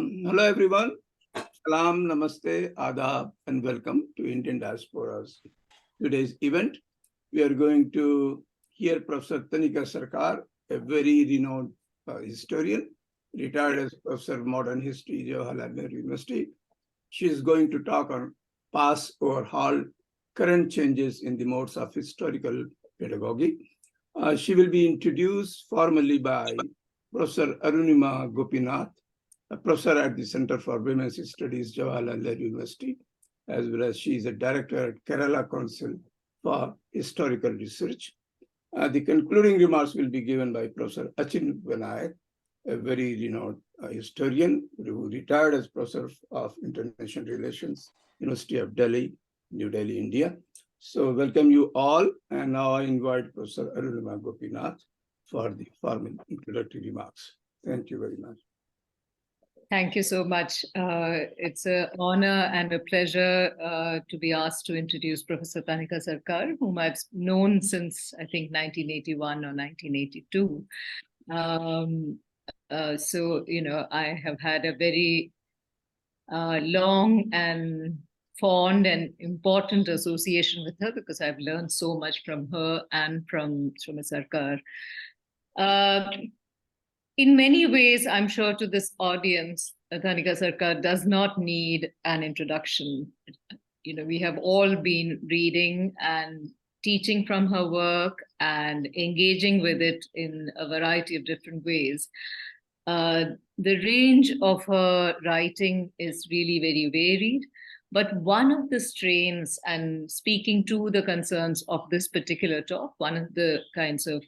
Hello everyone. Salam, Namaste, Adab, and welcome to Indian Diaspora's today's event. We are going to hear Professor Tanika Sarkar, a very renowned historian, retired as Professor of Modern History, Jawaharlal Nehru University. She is going to talk on past, overhauled, current changes in the modes of historical pedagogy. She will be introduced formally by Professor Arunima Gopinath, a professor at the Center for Women's Studies, Jawaharlal Nehru University, as well as she is a director at Kerala Council for Historical Research. The concluding remarks will be given by Professor Achin Vinayak, a very renowned historian who retired as Professor of International Relations, University of Delhi, New Delhi, India. So welcome you all, and now I invite Professor Arunima Gopinath for the formal introductory remarks. Thank you very much. Thank you so much. It's an honor and a pleasure to be asked to introduce Professor Tanika Sarkar, whom I've known since, I think, 1981 or 1982. So, I have had a very long and fond and important association with her because I've learned so much from her and from Sarkar. In many ways, I'm sure to this audience, Tanika Sarkar does not need an introduction. We have all been reading and teaching from her work and engaging with it in a variety of different ways. The range of her writing is really very varied, but one of the strains, and speaking to the concerns of this particular talk, one of the kinds of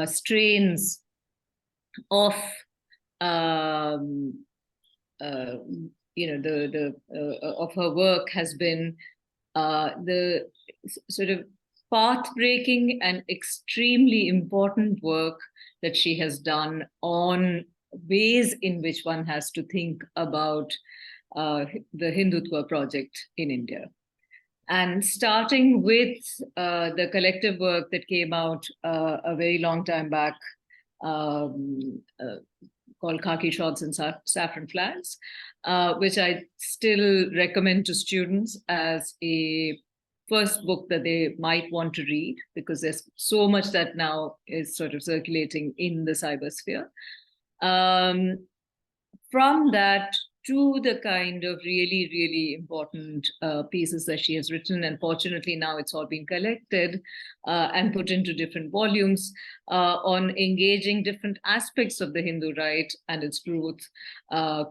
strains of of her work has been the sort of path-breaking and extremely important work that she has done on ways in which one has to think about the Hindutva project in India. And starting with the collective work that came out a very long time back, called Khaki Shorts and Saffron Flags, which I still recommend to students as a first book that they might want to read, because there's so much that now is sort of circulating in the cybersphere. From that to the kind of really, really important pieces that she has written, and fortunately now it's all been collected and put into different volumes on engaging different aspects of the Hindu right and its growth,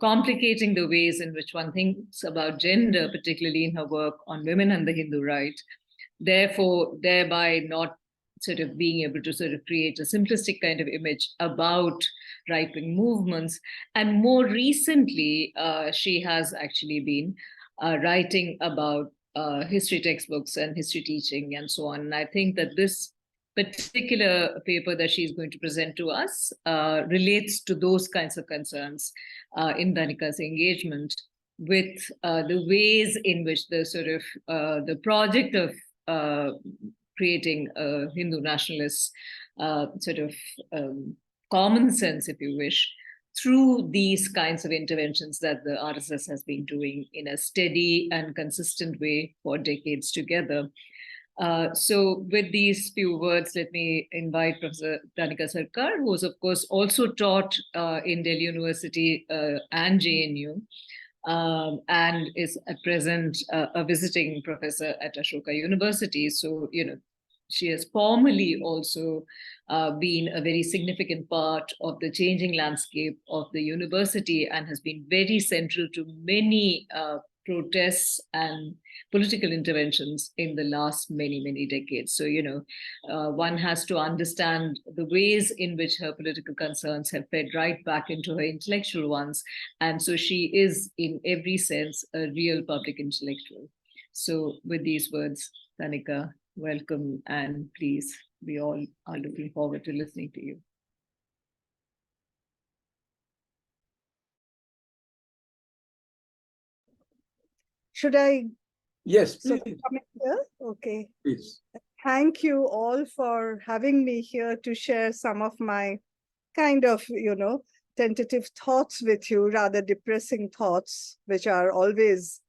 complicating the ways in which one thinks about gender, particularly in her work on women and the Hindu right, therefore thereby not sort of being able to sort of create a simplistic kind of image about right-wing movements. And more recently, she has actually been writing about history textbooks and history teaching and so on. And I think that this particular paper that she's going to present to us relates to those kinds of concerns in Tanika's engagement with the ways in which the sort of the project of creating a Hindu nationalist sort of common sense, if you wish, through these kinds of interventions that the RSS has been doing in a steady and consistent way for decades together. So with these few words, let me invite Professor Tanika Sarkar, who is, of course, also taught in Delhi University and JNU, and is at present a visiting professor at Ashoka University. So, she has formally also been a very significant part of the changing landscape of the university and has been very central to many protests and political interventions in the last many, many decades. So, one has to understand the ways in which her political concerns have fed right back into her intellectual ones. And so she is, in every sense, a real public intellectual. So with these words, Tanika, welcome, and please, we all are looking forward to listening to you. Should I? Yes, please. Come in here? Okay. Please. Thank you all for having me here to share some of my kind of, tentative thoughts with you, rather depressing thoughts, which are always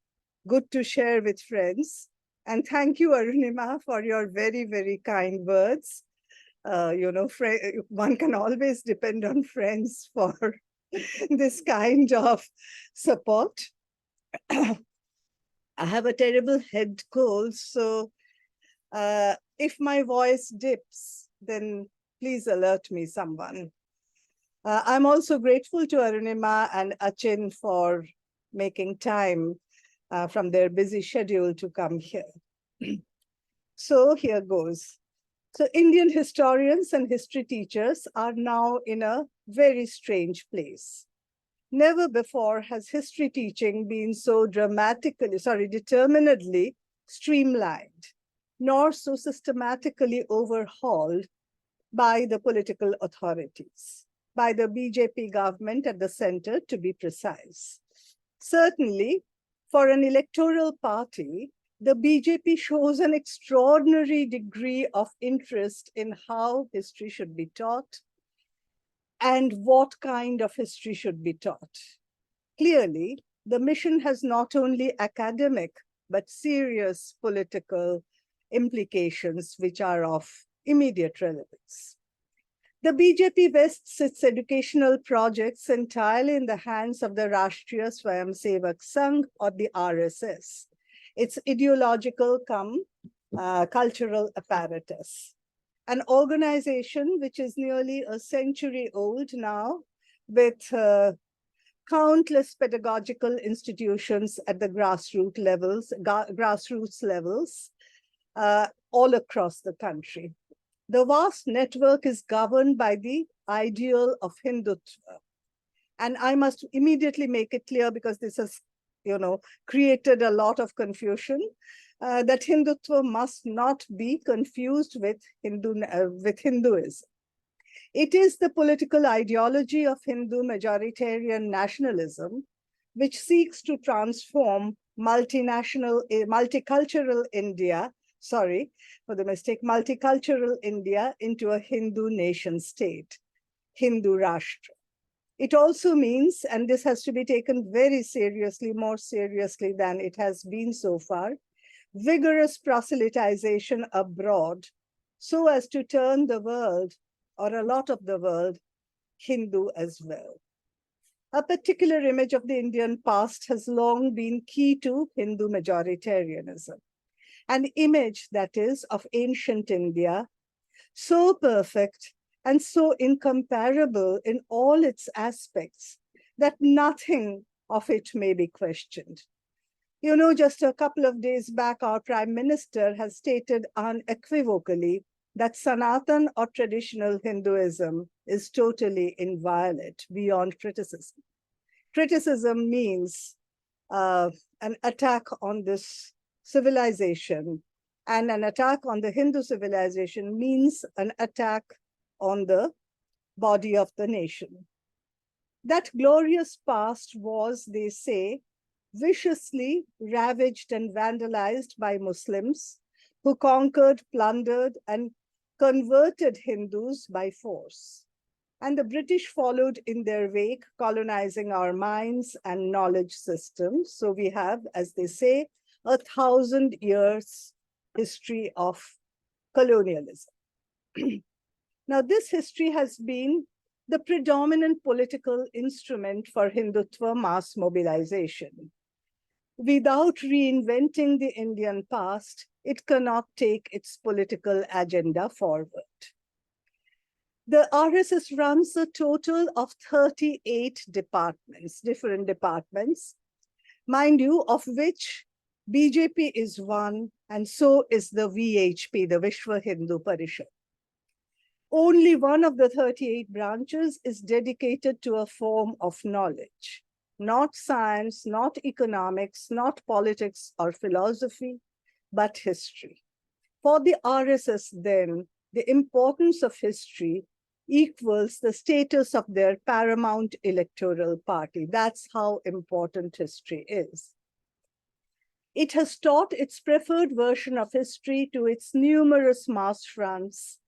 good to share with friends. And thank you, Arunima, for your very, very kind words. One can always depend on friends for this kind of support. I have a terrible head cold, so if my voice dips, then please alert me, someone. I'm also grateful to Arunima and Achin for making time from their busy schedule to come here. So here goes. So Indian historians and history teachers are now in a very strange place. Never before has history teaching been so determinedly streamlined, nor so systematically overhauled by the political authorities, by the BJP government at the center, to be precise. Certainly, for an electoral party, the BJP shows an extraordinary degree of interest in how history should be taught and what kind of history should be taught. Clearly, the mission has not only academic, but serious political implications which are of immediate relevance. The BJP vests its educational projects entirely in the hands of the Rashtriya Swayamsevak Sangh, or the RSS, its ideological cultural apparatus. An organization which is nearly a century old now, with countless pedagogical institutions at the grassroots levels all across the country. The vast network is governed by the ideal of Hindutva. And I must immediately make it clear, because this has created a lot of confusion, that Hindutva must not be confused with Hinduism. It is the political ideology of Hindu majoritarian nationalism, which seeks to transform multicultural India into a Hindu nation state, Hindu Rashtra. It also means, and this has to be taken very seriously, more seriously than it has been so far, vigorous proselytization abroad so as to turn the world, or a lot of the world, Hindu as well. A particular image of the Indian past has long been key to Hindu majoritarianism. An image, that is, of ancient India, so perfect and so incomparable in all its aspects that nothing of it may be questioned. Just a couple of days back, our Prime Minister has stated unequivocally that Sanatan, or traditional Hinduism, is totally inviolate, beyond criticism. Criticism means an attack on this civilization, and an attack on the Hindu civilization means an attack on the body of the nation. That glorious past was, they say, viciously ravaged and vandalized by Muslims, who conquered, plundered, and converted Hindus by force. And the British followed in their wake, colonizing our minds and knowledge systems. So we have, as they say, 1,000 years history of colonialism. Now, this history has been the predominant political instrument for Hindutva mass mobilization. Without reinventing the Indian past, it cannot take its political agenda forward. The RSS runs a total of 38 departments, different departments, mind you, of which BJP is one, and so is the VHP, the Vishwa Hindu Parishad. Only one of the 38 branches is dedicated to a form of knowledge, not science, not economics, not politics or philosophy, but history. For the RSS, then, the importance of history equals the status of their paramount electoral party. That's how important history is. It has taught its preferred version of history to its numerous mass fronts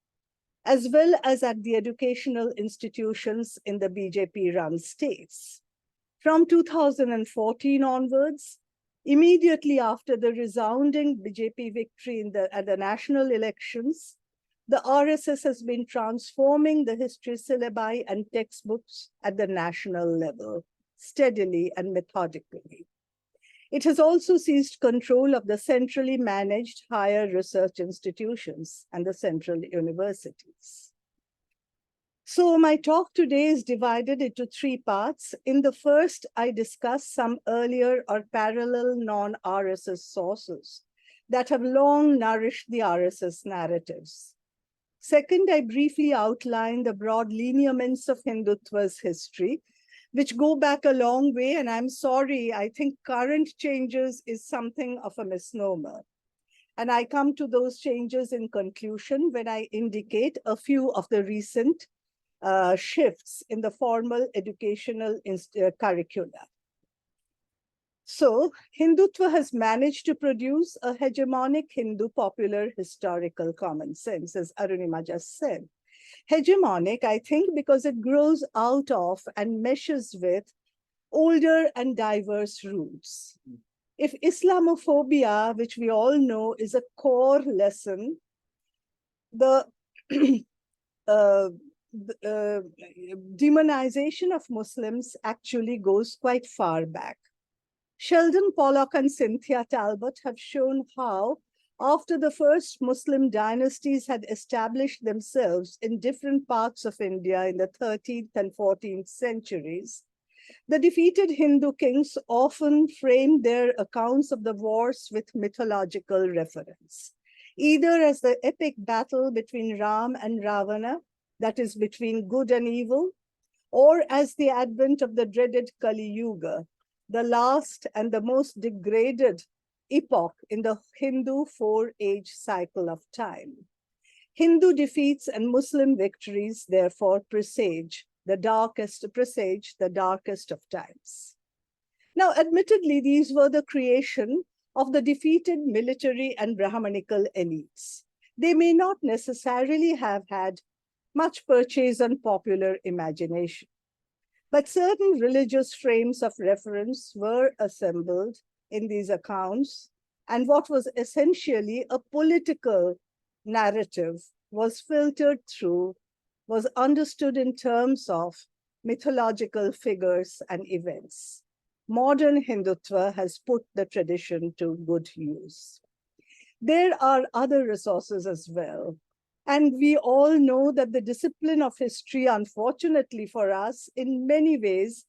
as well as at the educational institutions in the BJP-run states. From 2014 onwards, immediately after the resounding BJP victory at the national elections, the RSS has been transforming the history syllabi and textbooks at the national level, steadily and methodically. It has also seized control of the centrally managed higher research institutions and the central universities. So my talk today is divided into three parts. In the first, I discuss some earlier or parallel non-RSS sources that have long nourished the RSS narratives. Second, I briefly outline the broad lineaments of Hindutva's history, which go back a long way, and I'm sorry, I think current changes is something of a misnomer. And I come to those changes in conclusion when I indicate a few of the recent shifts in the formal educational curricula. So, Hindutva has managed to produce a hegemonic Hindu popular historical common sense, as Arunima just said. Hegemonic, I think, because it grows out of and meshes with older and diverse roots. If Islamophobia, which we all know is a core lesson, the demonization of Muslims actually goes quite far back. Sheldon Pollock and Cynthia Talbot have shown how, after the first Muslim dynasties had established themselves in different parts of India in the 13th and 14th centuries, the defeated Hindu kings often framed their accounts of the wars with mythological reference, either as the epic battle between Ram and Ravana, that is between good and evil, or as the advent of the dreaded Kali Yuga, the last and the most degraded epoch in the Hindu four-age cycle of time. Hindu defeats and Muslim victories, therefore, presage the darkest of times. Now, admittedly, these were the creation of the defeated military and Brahmanical elites. They may not necessarily have had much purchase on popular imagination, but certain religious frames of reference were assembled in these accounts, and what was essentially a political narrative was filtered through, was understood in terms of mythological figures and events. Modern Hindutva has put the tradition to good use. There are other resources as well. And we all know that the discipline of history, unfortunately for us, in many ways,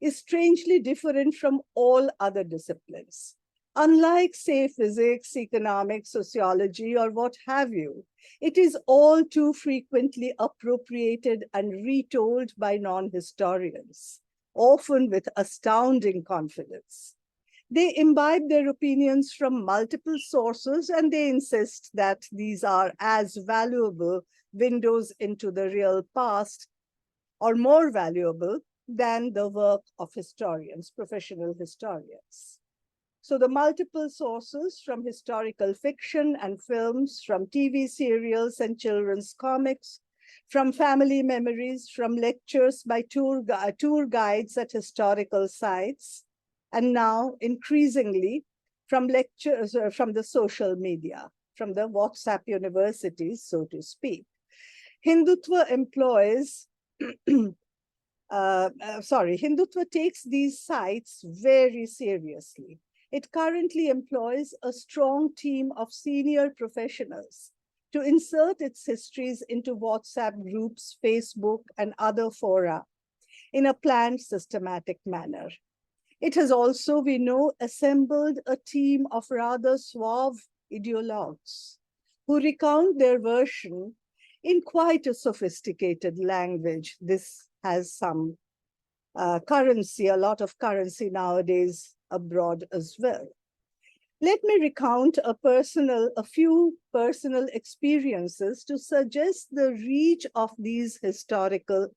is strangely different from all other disciplines. Unlike, say, physics, economics, sociology, or what have you, it is all too frequently appropriated and retold by non-historians, often with astounding confidence. They imbibe their opinions from multiple sources, and they insist that these are as valuable windows into the real past, or more valuable than the work of historians, professional historians. So the multiple sources from historical fiction and films, from TV serials and children's comics, from family memories, from lectures by tour guides at historical sites, and now increasingly from lectures from the social media, from the WhatsApp universities, so to speak. Hindutva employs, Hindutva takes these sites very seriously. It currently employs a strong team of senior professionals to insert its histories into WhatsApp groups, Facebook, and other fora in a planned, systematic manner. It has also, we know, assembled a team of rather suave ideologues who recount their version in quite a sophisticated language. This has some currency, a lot of currency nowadays abroad as well. Let me recount a few personal experiences to suggest the reach of these historical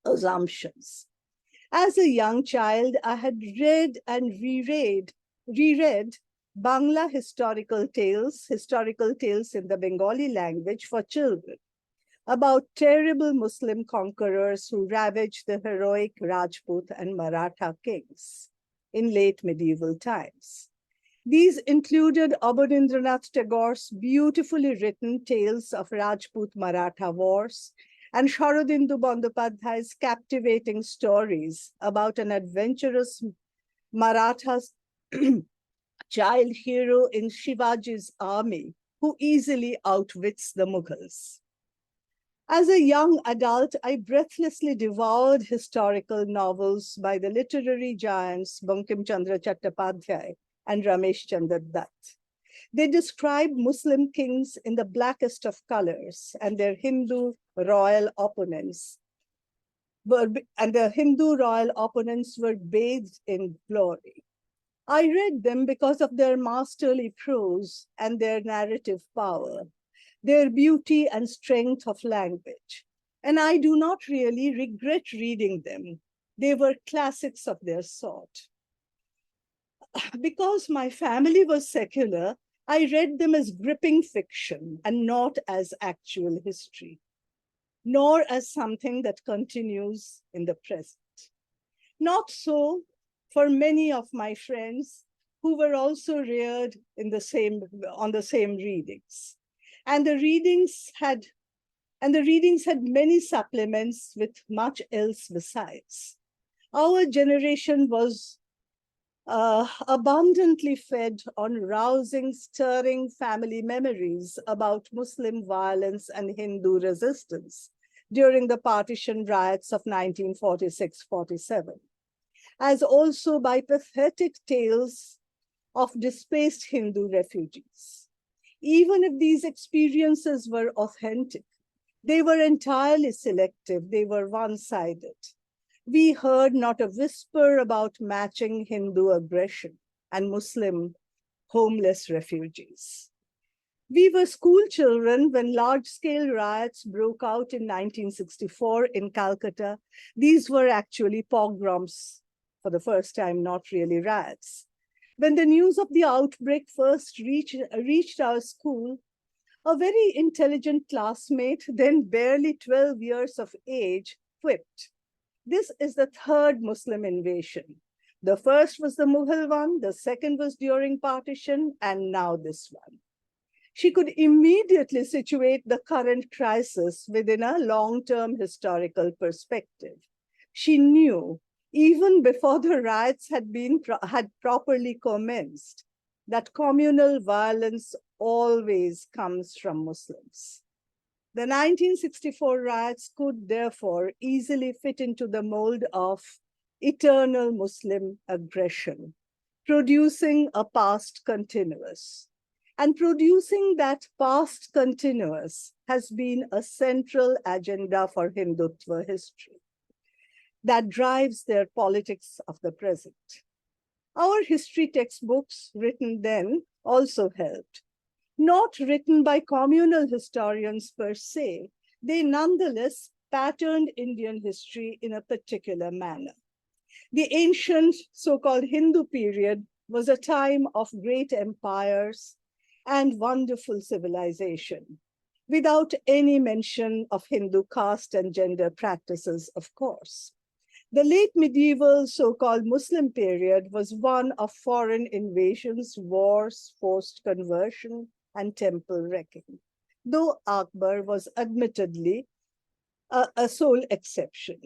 assumptions. As a young child, I had read and reread Bangla historical tales in the Bengali language for children, about terrible Muslim conquerors who ravaged the heroic Rajput and Maratha kings in late medieval times. These included Abanindranath Tagore's beautifully written Tales of Rajput Maratha Wars and Sharadindu Bandyopadhyay's captivating stories about an adventurous Maratha child hero in Shivaji's army who easily outwits the Mughals. As a young adult, I breathlessly devoured historical novels by the literary giants Bankim Chandra Chattopadhyay and Ramesh Chandra Dutt. They describe Muslim kings in the blackest of colors and their Hindu royal opponents. And the Hindu royal opponents were bathed in glory. I read them because of their masterly prose and their narrative power, their beauty and strength of language. And I do not really regret reading them. They were classics of their sort. Because my family was secular, I read them as gripping fiction and not as actual history, nor as something that continues in the present. Not so for many of my friends who were also reared on the same readings. And the readings had many supplements with much else besides. Our generation was abundantly fed on rousing, stirring family memories about Muslim violence and Hindu resistance during the partition riots of 1946-47, as also by pathetic tales of displaced Hindu refugees. Even if these experiences were authentic, they were entirely selective, they were one-sided. We heard not a whisper about matching Hindu aggression and Muslim homeless refugees. We were school children when large-scale riots broke out in 1964 in Calcutta. These were actually pogroms for the first time, not really riots. When the news of the outbreak first reached our school, a very intelligent classmate, then barely 12 years of age, quipped, "This is the third Muslim invasion. The first was the Mughal one, the second was during partition, and now this one." She could immediately situate the current crisis within a long-term historical perspective. She knew, even before the riots had properly commenced, that communal violence always comes from Muslims. The 1964 riots could therefore easily fit into the mold of eternal Muslim aggression, producing a past continuous. And producing that past continuous has been a central agenda for Hindutva history that drives their politics of the present. Our history textbooks written then also helped. Not written by communal historians per se, they nonetheless patterned Indian history in a particular manner. The ancient so-called Hindu period was a time of great empires and wonderful civilization, without any mention of Hindu caste and gender practices, of course. The late medieval so-called Muslim period was one of foreign invasions, wars, forced conversion, and temple wrecking, though Akbar was admittedly a sole exception.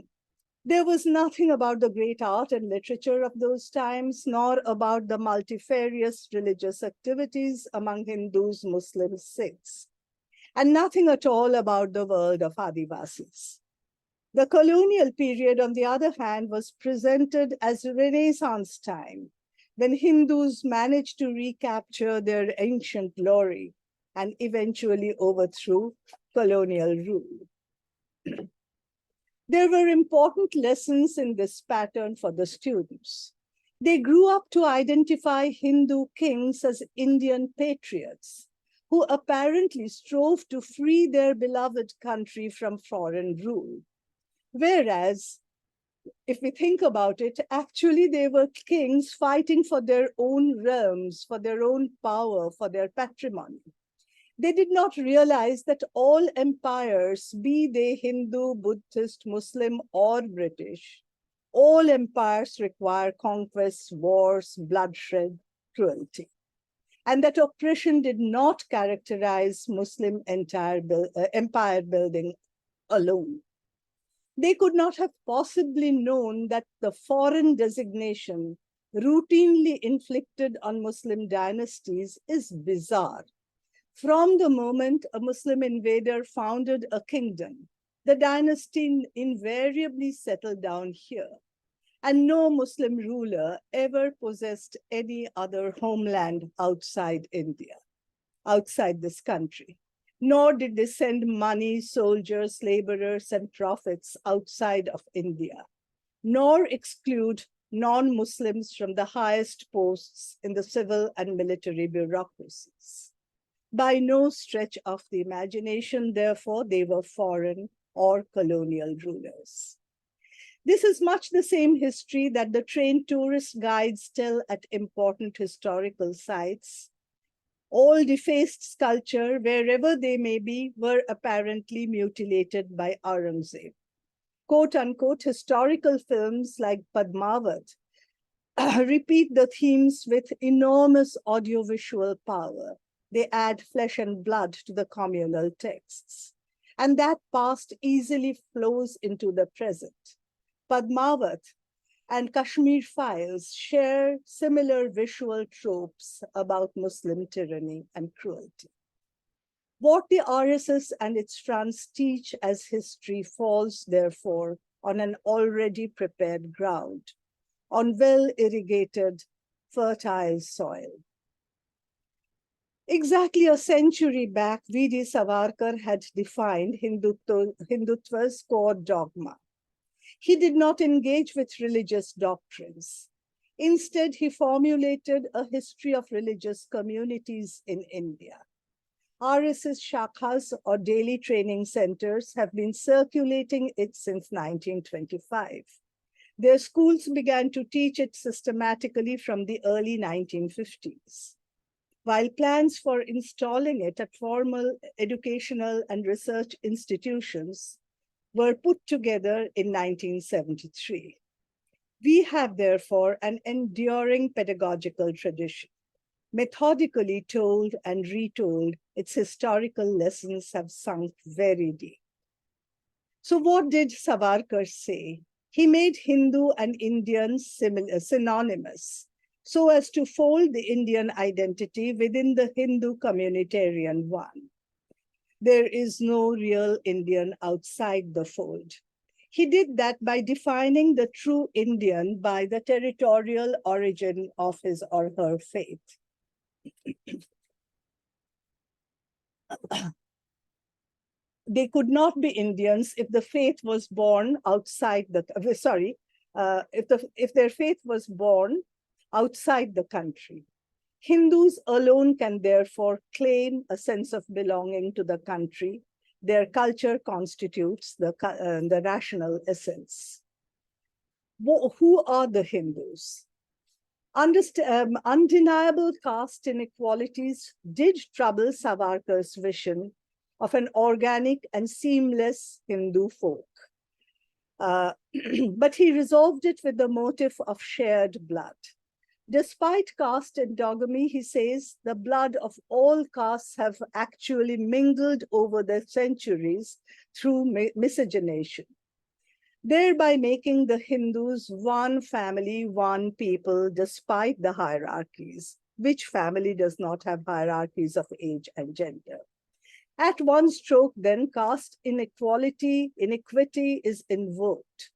There was nothing about the great art and literature of those times, nor about the multifarious religious activities among Hindus, Muslims, Sikhs, and nothing at all about the world of Adivasis. The colonial period, on the other hand, was presented as Renaissance time, when Hindus managed to recapture their ancient glory and eventually overthrew colonial rule. There were important lessons in this pattern for the students. They grew up to identify Hindu kings as Indian patriots, who apparently strove to free their beloved country from foreign rule. Whereas, if we think about it, actually they were kings fighting for their own realms, for their own power, for their patrimony. They did not realize that all empires, be they Hindu, Buddhist, Muslim, or British, all empires require conquests, wars, bloodshed, cruelty, and that oppression did not characterize Muslim empire building alone. They could not have possibly known that the foreign designation routinely inflicted on Muslim dynasties is bizarre. From the moment a Muslim invader founded a kingdom, the dynasty invariably settled down here, and no Muslim ruler ever possessed any other homeland outside India, outside this country, nor did they send money, soldiers, laborers, and prophets outside of India, nor exclude non-Muslims from the highest posts in the civil and military bureaucracies. By no stretch of the imagination, therefore, they were foreign or colonial rulers. This is much the same history that the trained tourist guides tell at important historical sites. All defaced sculpture, wherever they may be, were apparently mutilated by Aurangzeb. Quote unquote, historical films like Padmavat repeat the themes with enormous audiovisual power. They add flesh and blood to the communal texts, and that past easily flows into the present. Padmavat and Kashmir Files share similar visual tropes about Muslim tyranny and cruelty. What the RSS and its fronts teach as history falls, therefore, on an already prepared ground, on well-irrigated, fertile soil. Exactly a century back, V.D. Savarkar had defined Hindutva's core dogma. He did not engage with religious doctrines. Instead, he formulated a history of religious communities in India. RSS shakhas, or daily training centers, have been circulating it since 1925. Their schools began to teach it systematically from the early 1950s. While plans for installing it at formal educational and research institutions were put together in 1973. We have, therefore, an enduring pedagogical tradition. Methodically told and retold, its historical lessons have sunk very deep. So what did Savarkar say? He made Hindu and Indian synonymous, so as to fold the Indian identity within the Hindu communitarian one. There is no real Indian outside the fold. He did that by defining the true Indian by the territorial origin of his or her faith. They could not be Indians if the faith was born outside the, if their faith was born outside the country. Hindus alone can therefore claim a sense of belonging to the country. Their culture constitutes the rational essence. Who are the Hindus? Undeniable caste inequalities did trouble Savarkar's vision of an organic and seamless Hindu folk. But he resolved it with the motive of shared blood. Despite caste endogamy, he says, the blood of all castes have actually mingled over the centuries through miscegenation, thereby making the Hindus one family, one people, despite the hierarchies. Which family does not have hierarchies of age and gender? At one stroke, then, caste iniquity is invoked,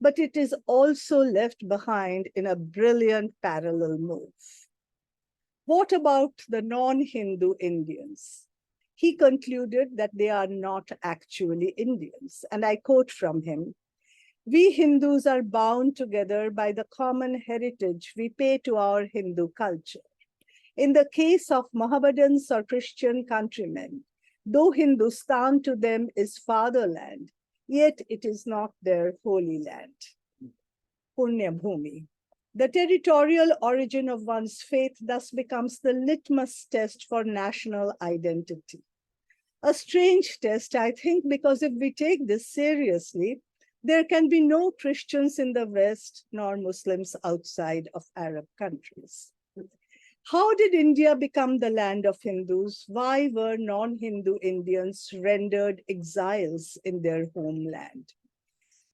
but it is also left behind in a brilliant parallel move. What about the non-Hindu Indians? He concluded that they are not actually Indians, and I quote from him, "We Hindus are bound together by the common heritage we pay to our Hindu culture. In the case of Mohammedans or Christian countrymen, though Hindustan to them is fatherland, yet it is not their holy land." Punya Bhumi. The territorial origin of one's faith thus becomes the litmus test for national identity. A strange test, I think, because if we take this seriously, there can be no Christians in the West nor Muslims outside of Arab countries. How did India become the land of Hindus? Why were non-Hindu Indians rendered exiles in their homeland?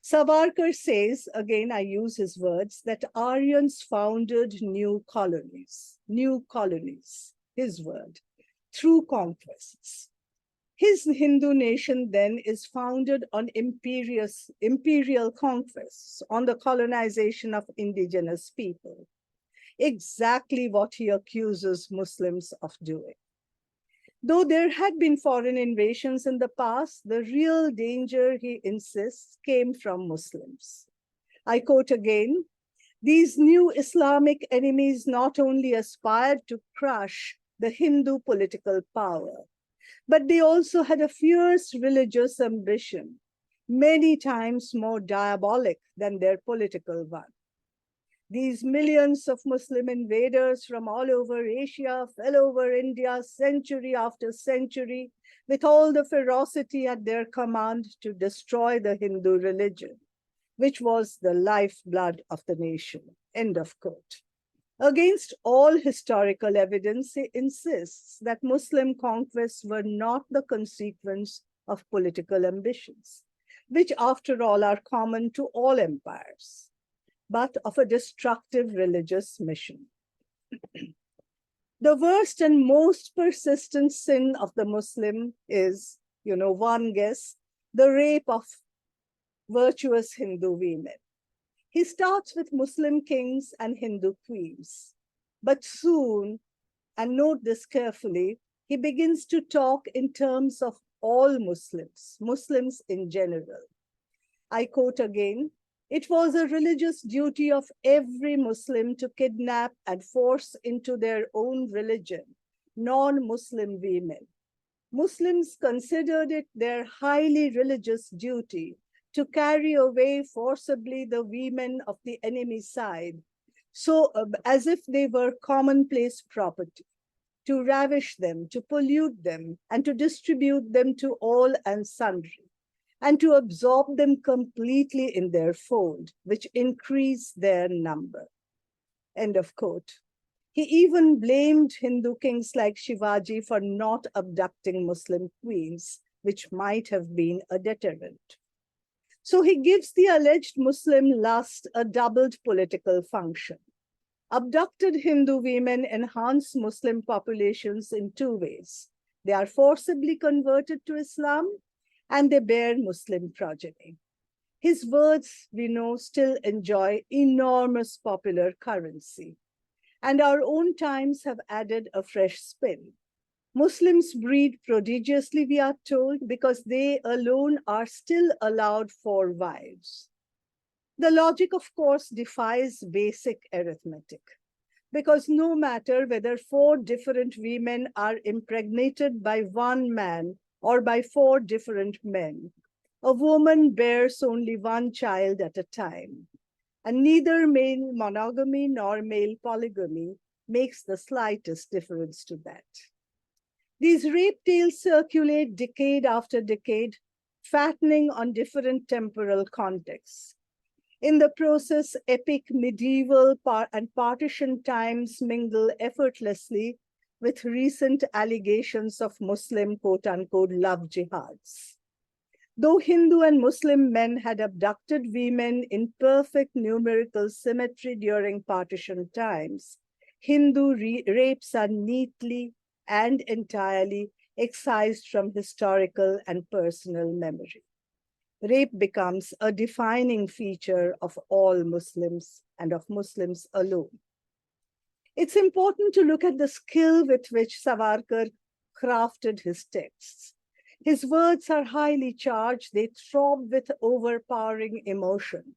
Savarkar says, again, I use his words, that Aryans founded new colonies, his word, through conquests. His Hindu nation then is founded on imperial conquests, on the colonization of indigenous people. Exactly what he accuses Muslims of doing. Though there had been foreign invasions in the past, the real danger, he insists, came from Muslims. I quote again, these new Islamic enemies not only aspired to crush the Hindu political power, but they also had a fierce religious ambition, many times more diabolic than their political one. These millions of Muslim invaders from all over Asia fell over India century after century with all the ferocity at their command to destroy the Hindu religion, which was the lifeblood of the nation. End of quote. Against all historical evidence, he insists that Muslim conquests were not the consequence of political ambitions, which after all are common to all empires, but of a destructive religious mission. The worst and most persistent sin of the Muslim is, one guess, the rape of virtuous Hindu women. He starts with Muslim kings and Hindu queens, but soon, and note this carefully, he begins to talk in terms of all Muslims, Muslims in general. I quote again, it was a religious duty of every Muslim to kidnap and force into their own religion non-Muslim women. Muslims considered it their highly religious duty to carry away forcibly the women of the enemy side, so as if they were commonplace property, to ravish them, to pollute them, and to distribute them to all and sundry, and to absorb them completely in their fold, which increased their number. End of quote. He even blamed Hindu kings like Shivaji for not abducting Muslim queens, which might have been a deterrent. So he gives the alleged Muslim lust a doubled political function. Abducted Hindu women enhance Muslim populations in two ways. They are forcibly converted to Islam, and they bear Muslim progeny. His words, we know, still enjoy enormous popular currency. And our own times have added a fresh spin. Muslims breed prodigiously, we are told, because they alone are still allowed 4 wives. The logic, of course, defies basic arithmetic, because no matter whether 4 different women are impregnated by one man or by 4 different men, a woman bears only 1 child at a time, and neither male monogamy nor male polygamy makes the slightest difference to that. These rape tales circulate decade after decade, fattening on different temporal contexts. In the process, epic medieval and partition times mingle effortlessly with recent allegations of Muslim quote-unquote love jihads. Though Hindu and Muslim men had abducted women in perfect numerical symmetry during partition times, Hindu rapes are neatly and entirely excised from historical and personal memory. Rape becomes a defining feature of all Muslims and of Muslims alone. It's important to look at the skill with which Savarkar crafted his texts. His words are highly charged, they throb with overpowering emotion.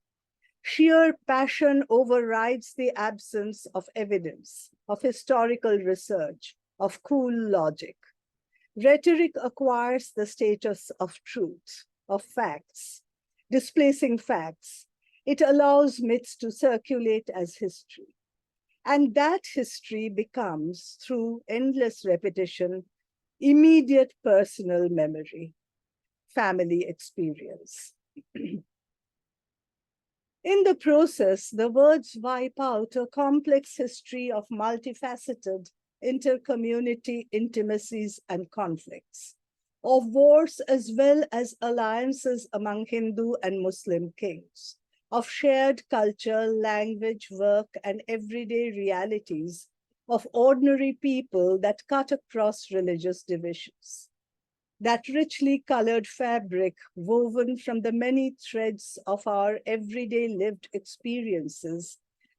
Sheer passion overrides the absence of evidence, of historical research, of cool logic. Rhetoric acquires the status of truth, of facts, displacing facts. It allows myths to circulate as history. And that history becomes, through endless repetition, immediate personal memory, family experience. In the process, the words wipe out a complex history of multifaceted inter-community intimacies and conflicts, of wars as well as alliances among Hindu and Muslim kings, of shared culture, language, work, and everyday realities of ordinary people that cut across religious divisions. That richly colored fabric woven from the many threads of our everyday lived experiences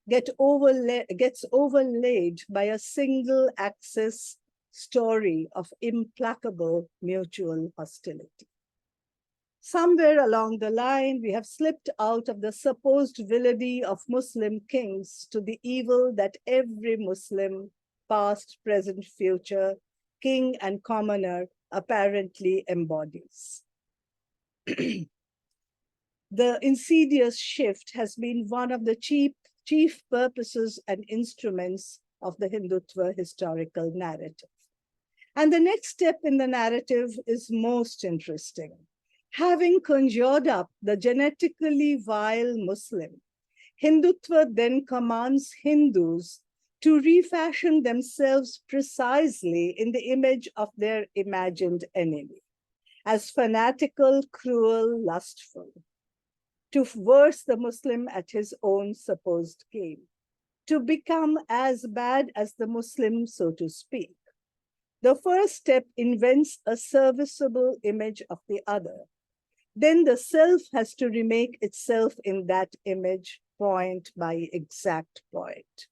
gets overlaid by a single axis story of implacable mutual hostility. Somewhere along the line, we have slipped out of the supposed villainy of Muslim kings to the evil that every Muslim, past, present, future, king and commoner apparently embodies. The insidious shift has been one of the chief purposes and instruments of the Hindutva historical narrative. And the next step in the narrative is most interesting. Having conjured up the genetically vile Muslim, Hindutva then commands Hindus to refashion themselves precisely in the image of their imagined enemy, as fanatical, cruel, lustful, to verse the Muslim at his own supposed game, to become as bad as the Muslim, so to speak. The first step invents a serviceable image of the other. Then the self has to remake itself in that image, point by exact point.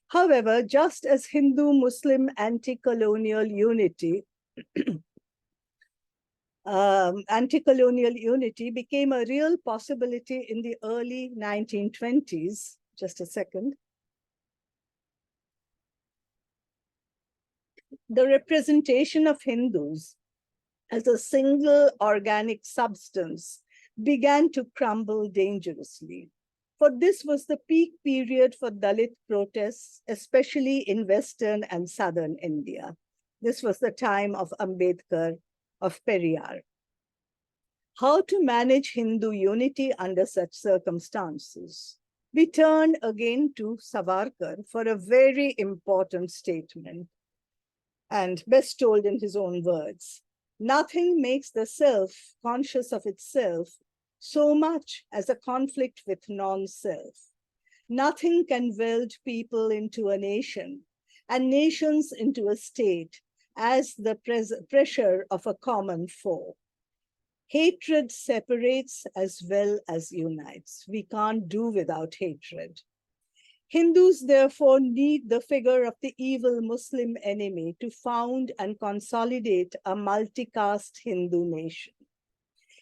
However, just as Hindu-Muslim anti-colonial unity became a real possibility in the early 1920s, just a second, the representation of Hindus as a single organic substance began to crumble dangerously. For this was the peak period for Dalit protests, especially in Western and Southern India. This was the time of Ambedkar, of Periyar. How to manage Hindu unity under such circumstances? We turn again to Sarkar for a very important statement, and best told in his own words. Nothing makes the self conscious of itself so much as a conflict with non-self. Nothing can weld people into a nation and nations into a state as the pressure of a common foe. Hatred separates as well as unites. We can't do without hatred. Hindus therefore need the figure of the evil Muslim enemy to found and consolidate a multi-caste Hindu nation.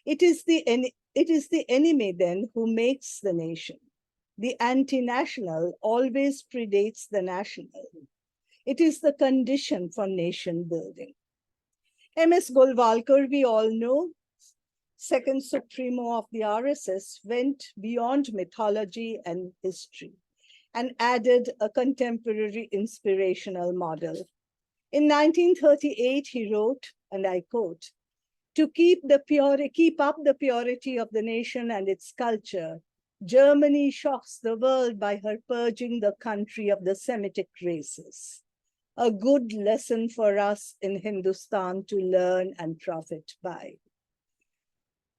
It is the enemy then who makes the nation. The anti-national always predates the national. It is the condition for nation building. M.S. Golwalkar, we all know, second supremo of the RSS, went beyond mythology and history and added a contemporary inspirational model. In 1938, he wrote, and I quote, "To keep up the purity of the nation and its culture, Germany shocks the world by her purging the country of the Semitic races. A good lesson for us in Hindustan to learn and profit by.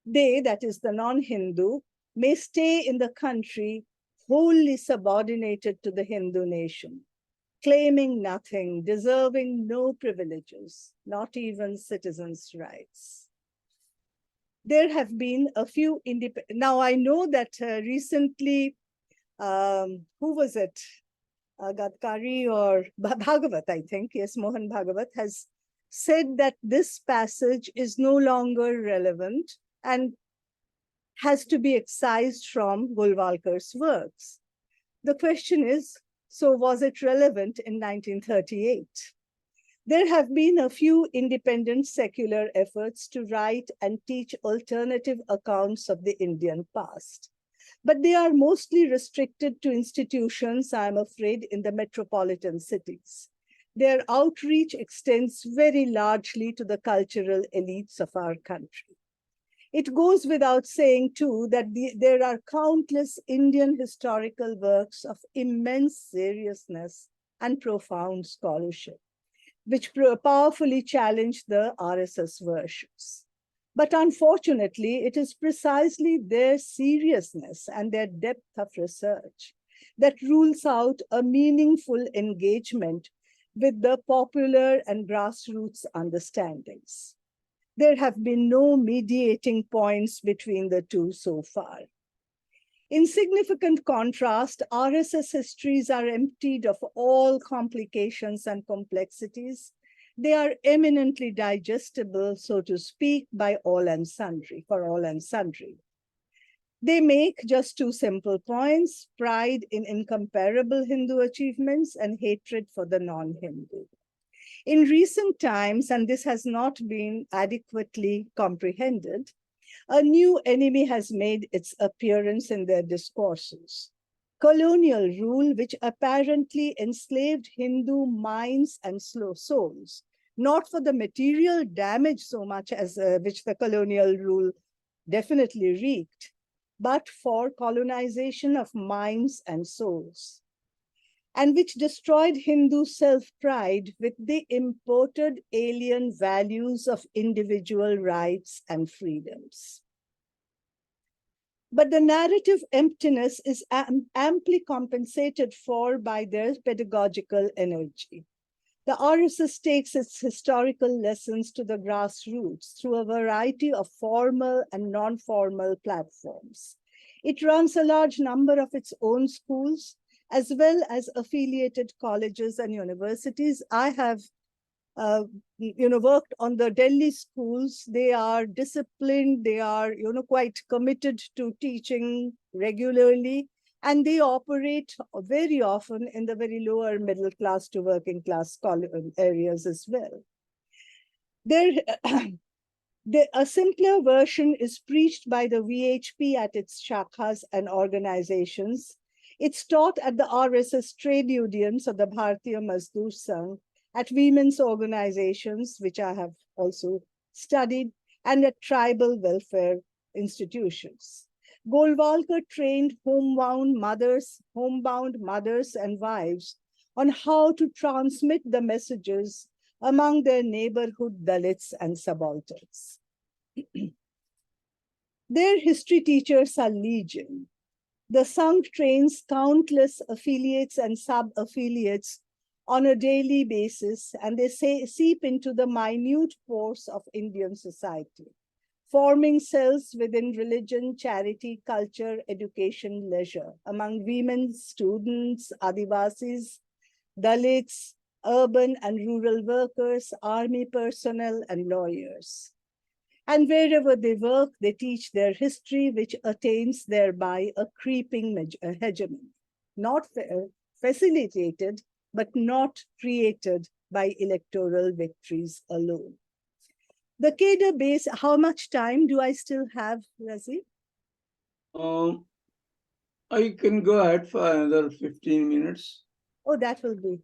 They, that is the non-Hindu, may stay in the country wholly subordinated to the Hindu nation, claiming nothing, deserving no privileges, not even citizens' rights." There have been a few now I know that recently, who was it? Gadkari or Bhagavat, I think, yes, Mohan Bhagavat has said that this passage is no longer relevant and has to be excised from Golwalkar's works. The question is, so was it relevant in 1938? There have been a few independent secular efforts to write and teach alternative accounts of the Indian past, but they are mostly restricted to institutions, I'm afraid, in the metropolitan cities. Their outreach extends very largely to the cultural elites of our country. It goes without saying, too, that there are countless Indian historical works of immense seriousness and profound scholarship, which powerfully challenge the RSS versions. But unfortunately, it is precisely their seriousness and their depth of research that rules out a meaningful engagement with the popular and grassroots understandings. There have been no mediating points between the two so far. In significant contrast, RSS histories are emptied of all complications and complexities. They are eminently digestible, so to speak, by all and sundry, for all and sundry. They make just two simple points: pride in incomparable Hindu achievements and hatred for the non-Hindu. In recent times, and this has not been adequately comprehended, a new enemy has made its appearance in their discourses: colonial rule, which apparently enslaved Hindu minds and souls, not for the material damage so much as which the colonial rule definitely wreaked, but for colonization of minds and souls, and which destroyed Hindu self-pride with the imported alien values of individual rights and freedoms. But the narrative emptiness is amply compensated for by their pedagogical energy. The RSS takes its historical lessons to the grassroots through a variety of formal and non-formal platforms. It runs a large number of its own schools, as well as affiliated colleges and universities. I have worked on the Delhi schools. They are disciplined, they are quite committed to teaching regularly, and they operate very often in the very lower middle class to working class areas as well. A simpler version is preached by the VHP at its shakhas and organizations. It's taught at the RSS trade unions of the Bharatiya Mazdoor Sangh, at women's organizations, which I have also studied, and at tribal welfare institutions. Golwalkar trained homebound mothers and wives on how to transmit the messages among their neighborhood Dalits and subalterns. Their history teachers are legion. The Sangh trains countless affiliates and sub-affiliates on a daily basis, and they seep into the minute pores of Indian society, forming cells within religion, charity, culture, education, leisure, among women, students, Adivasis, Dalits, urban and rural workers, army personnel, and lawyers. And wherever they work, they teach their history, which attains thereby a creeping hegemony, not facilitated, but not created by electoral victories alone. The cadre base, how much time do I still have, Razi? I can go ahead for another 15 minutes. Oh, that will be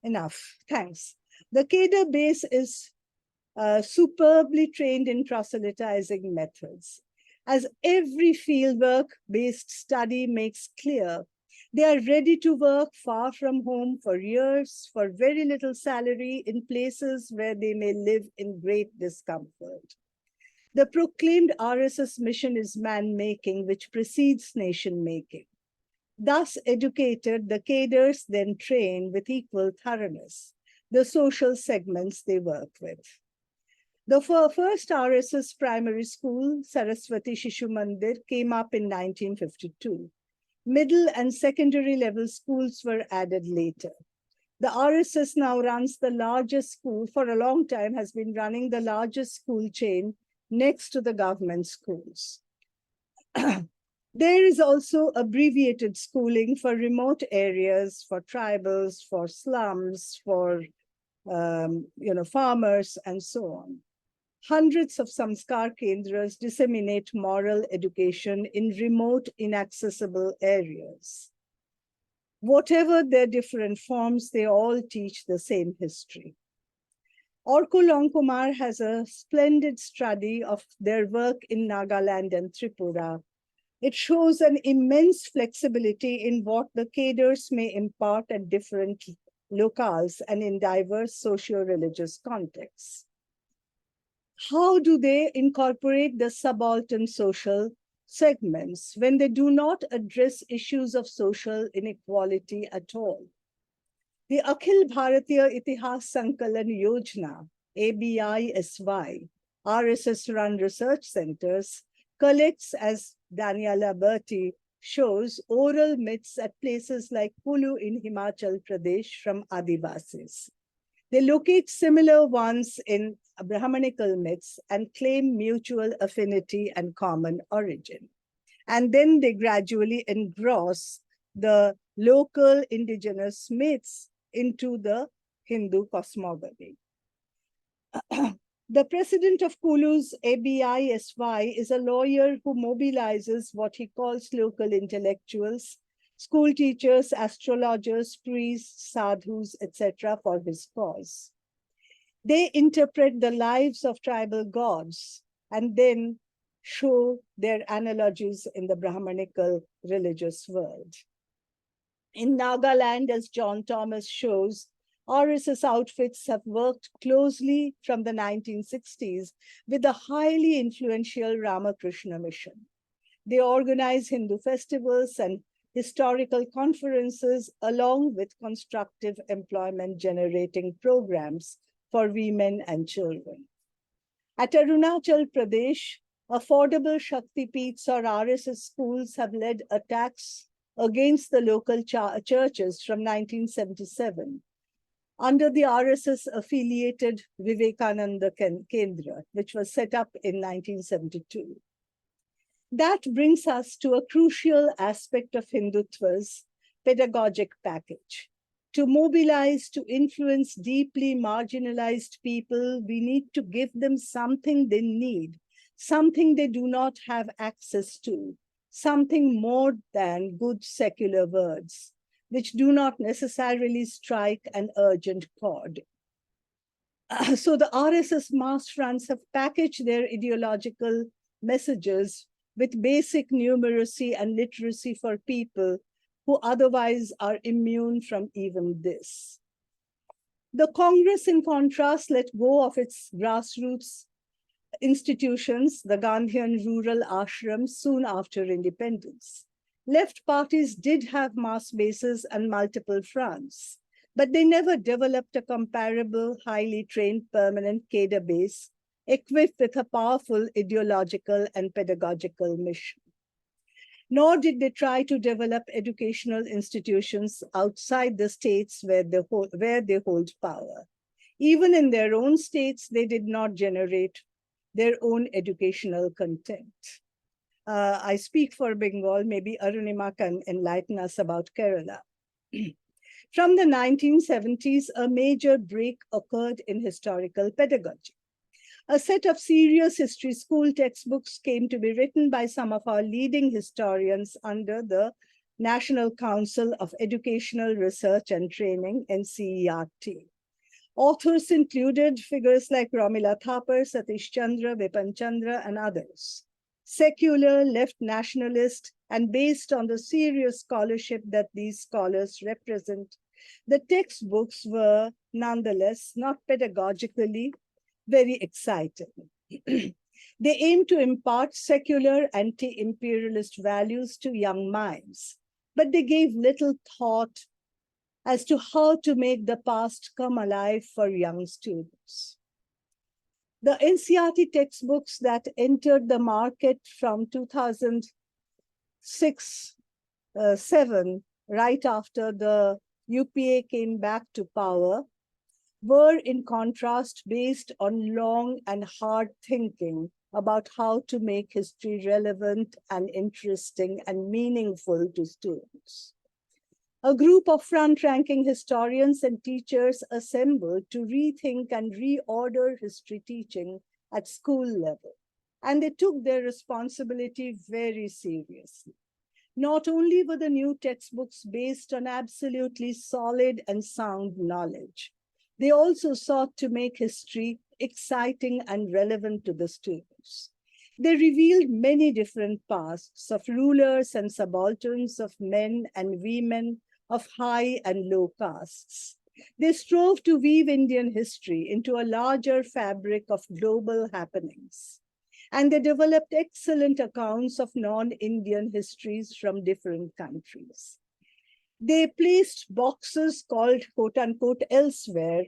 enough. Thanks. The cadre base is superbly trained in proselytizing methods. As every fieldwork-based study makes clear, they are ready to work far from home for years, for very little salary, in places where they may live in great discomfort. The proclaimed RSS mission is man-making, which precedes nation-making. Thus educated, the cadres then train with equal thoroughness the social segments they work with. The first RSS primary school, Saraswati Shishu Mandir, came up in 1952. Middle and secondary level schools were added later. The RSS now runs the largest school, for a long time has been running the largest school chain next to the government schools. There is also abbreviated schooling for remote areas, for tribals, for slums, for farmers, and so on. Hundreds of Samskar Kendras disseminate moral education in remote, inaccessible areas. Whatever their different forms, they all teach the same history. Orko Kumar has a splendid study of their work in Nagaland and Tripura. It shows an immense flexibility in what the cadres may impart at different locales and in diverse socio-religious contexts. How do they incorporate the subaltern social segments when they do not address issues of social inequality at all? The Akhil Bharatiya Itihas Sankalan Yojana, ABISY, RSS-run research centers, collects, as Daniela Berti shows, oral myths at places like Kulu in Himachal Pradesh from Adivasis. They locate similar ones in Brahmanical myths and claim mutual affinity and common origin. And then they gradually engross the local indigenous myths into the Hindu cosmogony. The president of Kulu's ABISY is a lawyer who mobilizes what he calls local intellectuals, school teachers, astrologers, priests, sadhus, etc. for his cause. They interpret the lives of tribal gods and then show their analogies in the Brahmanical religious world. In Nagaland, as John Thomas shows, RSS outfits have worked closely from the 1960s with the highly influential Ramakrishna mission. They organize Hindu festivals and historical conferences along with constructive employment generating programs for women and children. At Arunachal Pradesh, affordable Shaktipeeths or RSS schools have led attacks against the local churches from 1977 under the RSS-affiliated Vivekananda Kendra, which was set up in 1972. That brings us to a crucial aspect of Hindutva's pedagogic package. To mobilize, to influence deeply marginalized people, we need to give them something they need, something they do not have access to, something more than good secular words, which do not necessarily strike an urgent chord. So the RSS mass fronts have packaged their ideological messages with basic numeracy and literacy for people who otherwise are immune from even this. The Congress, in contrast, let go of its grassroots institutions, the Gandhian rural ashrams, soon after independence. Left parties did have mass bases and multiple fronts, but they never developed a comparable, highly trained permanent cadre base equipped with a powerful ideological and pedagogical mission. Nor did they try to develop educational institutions outside the states where they hold power. Even in their own states, they did not generate their own educational content. I speak for Bengal, maybe Arunima can enlighten us about Kerala. From the 1970s, a major break occurred in historical pedagogy. A set of serious history school textbooks came to be written by some of our leading historians under the National Council of Educational Research and Training, NCERT. Authors included figures like Romila Thapar, Satish Chandra, Vipan Chandra, and others. Secular, left nationalist, and based on the serious scholarship that these scholars represent, the textbooks were nonetheless not pedagogically very exciting. They aim to impart secular anti-imperialist values to young minds, but they gave little thought as to how to make the past come alive for young students. The NCERT textbooks that entered the market from 2006-07, right after the UPA came back to power, were in contrast based on long and hard thinking about how to make history relevant and interesting and meaningful to students. A group of front-ranking historians and teachers assembled to rethink and reorder history teaching at school level, and they took their responsibility very seriously. Not only were the new textbooks based on absolutely solid and sound knowledge, they also sought to make history exciting and relevant to the students. They revealed many different pasts of rulers and subalterns, of men and women, of high and low castes. They strove to weave Indian history into a larger fabric of global happenings. And they developed excellent accounts of non-Indian histories from different countries. They placed boxes called quote-unquote elsewhere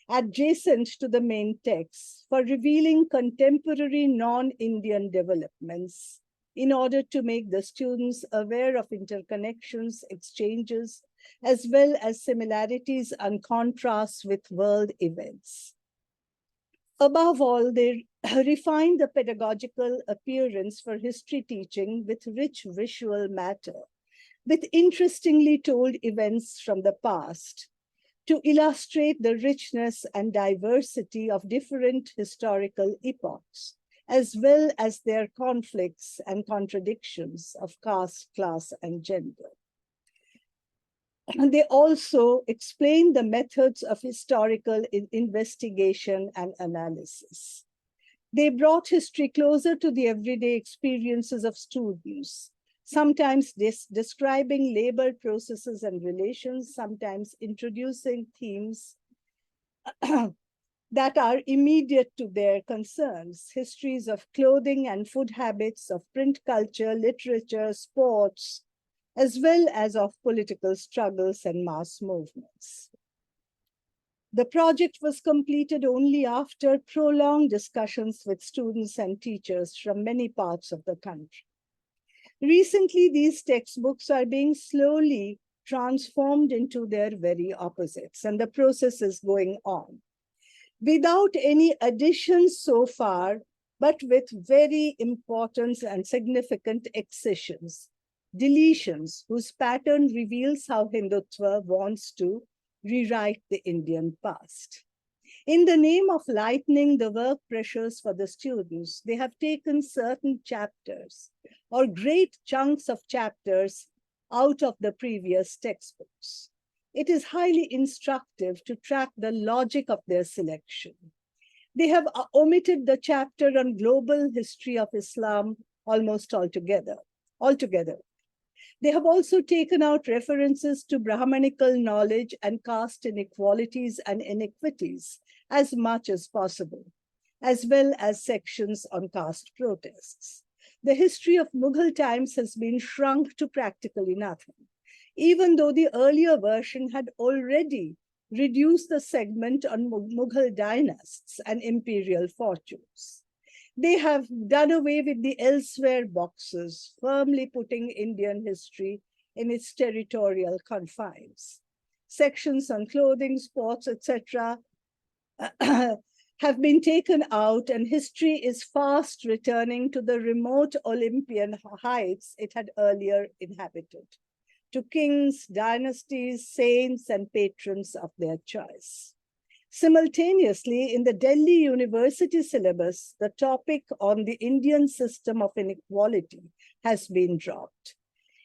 adjacent to the main text for revealing contemporary non-Indian developments in order to make the students aware of interconnections, exchanges, as well as similarities and contrasts with world events. Above all, they refined the pedagogical appearance for history teaching with rich visual matter, with interestingly told events from the past, to illustrate the richness and diversity of different historical epochs, as well as their conflicts and contradictions of caste, class, and gender. And they also explain the methods of historical investigation and analysis. They brought history closer to the everyday experiences of students, sometimes describing labor processes and relations, sometimes introducing themes that are immediate to their concerns, histories of clothing and food habits, of print culture, literature, sports, as well as of political struggles and mass movements. The project was completed only after prolonged discussions with students and teachers from many parts of the country. Recently, these textbooks are being slowly transformed into their very opposites, and the process is going on. Without any additions so far, but with very important and significant excisions, deletions whose pattern reveals how Hindutva wants to rewrite the Indian past. In the name of lightening the work pressures for the students, they have taken certain chapters or great chunks of chapters out of the previous textbooks. It is highly instructive to track the logic of their selection. They have omitted the chapter on global history of Islam almost altogether. They have also taken out references to Brahmanical knowledge and caste inequalities and inequities as much as possible, as well as sections on caste protests. The history of Mughal times has been shrunk to practically nothing, even though the earlier version had already reduced the segment on Mughal dynasts and imperial fortunes. They have done away with the elsewhere boxes, firmly putting Indian history in its territorial confines. Sections on clothing, sports, etc. have been taken out, and history is fast returning to the remote Olympian heights it had earlier inhabited, to kings, dynasties, saints, and patrons of their choice. Simultaneously, in the Delhi University syllabus, the topic on the Indian system of inequality has been dropped.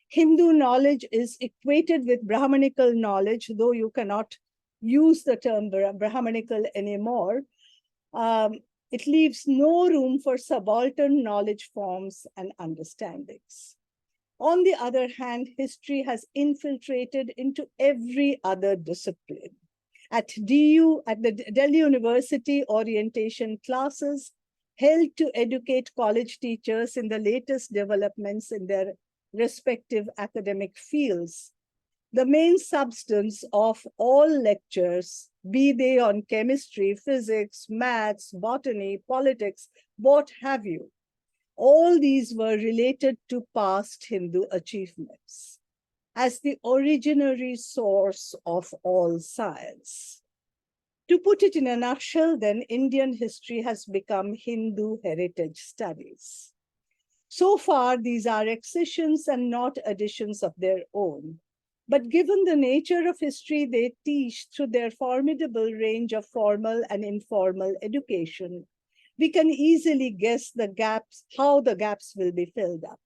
Hindu knowledge is equated with Brahmanical knowledge, though you cannot use the term Brahmanical anymore. It leaves no room for subaltern knowledge forms and understandings. On the other hand, history has infiltrated into every other discipline. At the Delhi University orientation classes held to educate college teachers in the latest developments in their respective academic fields, the main substance of all lectures, be they on chemistry, physics, maths, botany, politics, what have you, all these were related to past Hindu achievements as the originary source of all science. To put it in a nutshell, then, Indian history has become Hindu heritage studies. So far, these are excisions and not additions of their own. But given the nature of history they teach through their formidable range of formal and informal education, we can easily guess the gaps, how the gaps will be filled up.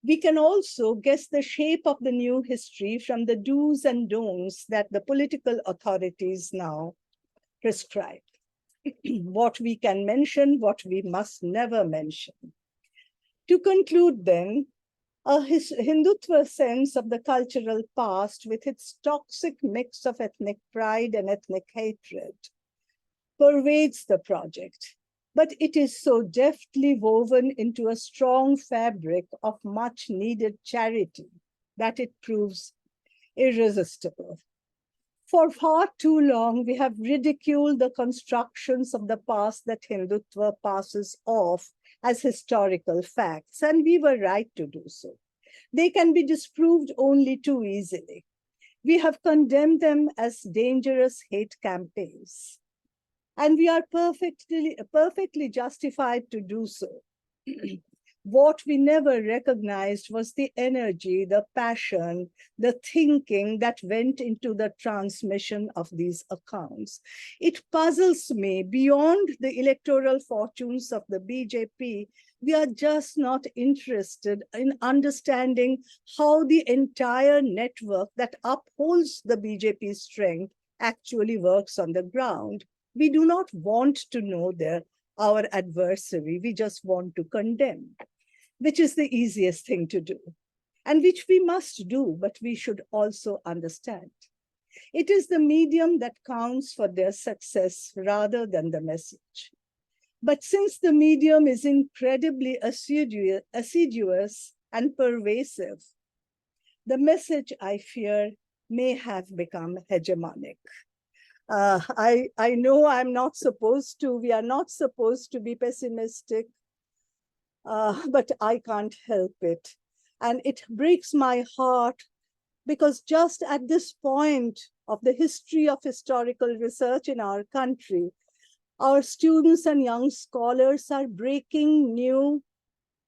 We can also guess the shape of the new history from the do's and don'ts that the political authorities now prescribe. What we can mention, what we must never mention. To conclude then, a Hindutva sense of the cultural past with its toxic mix of ethnic pride and ethnic hatred pervades the project, but it is so deftly woven into a strong fabric of much needed charity that it proves irresistible. For far too long, we have ridiculed the constructions of the past that Hindutva passes off as historical facts, and we were right to do so. They can be disproved only too easily. We have condemned them as dangerous hate campaigns, and we are perfectly justified to do so. What we never recognized was the energy, the passion, the thinking that went into the transmission of these accounts. It puzzles me beyond the electoral fortunes of the BJP. We are just not interested in understanding how the entire network that upholds the BJP strength actually works on the ground. We do not want to know our adversary. We just want to condemn, which is the easiest thing to do, and which we must do, but we should also understand. It is the medium that counts for their success rather than the message. But since the medium is incredibly assiduous and pervasive, the message, I fear, may have become hegemonic. I know I'm not supposed to, we are not supposed to be pessimistic, but I can't help it. And it breaks my heart because just at this point of the history of historical research in our country, our students and young scholars are breaking new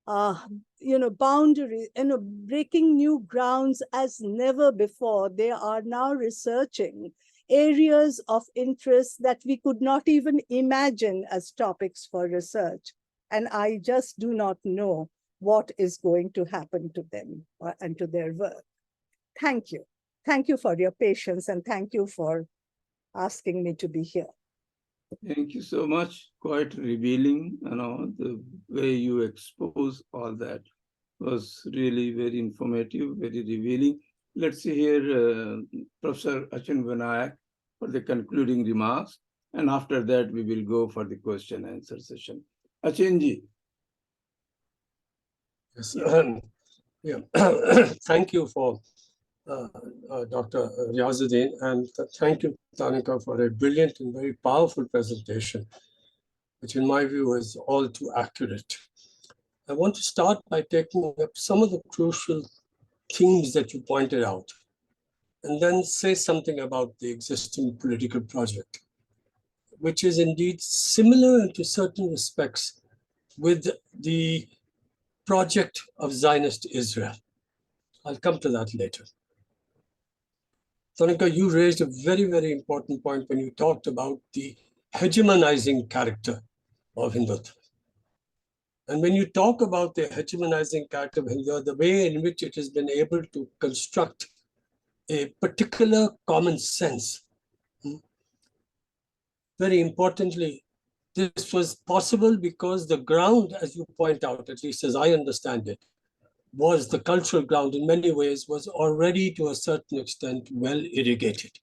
boundaries, breaking new grounds as never before. They are now researching areas of interest that we could not even imagine as topics for research. And I just do not know what is going to happen to them and to their work. Thank you. Thank you for your patience, and thank you for asking me to be here. Thank you so much. Quite revealing, the way you expose all that was really very informative, very revealing. Let's hear Professor Achin Vinayak for the concluding remarks, and after that we will go for the question and answer session. Achinji. Yes. Yeah. Thank you for Dr. Riazuddin, and thank you, Tanika, for a brilliant and very powerful presentation, which in my view is all too accurate. I want to start by taking up some of the crucial themes that you pointed out, and then say something about the existing political project, which is indeed similar to certain respects with the project of Zionist Israel. I'll come to that later. Tanika, you raised a very, very important point when you talked about the hegemonizing character of Hindutva. And when you talk about the hegemonizing character of Hindutva, the way in which it has been able to construct a particular common sense, very importantly, this was possible because the ground, as you point out, at least as I understand it, was the cultural ground in many ways was already to a certain extent well irrigated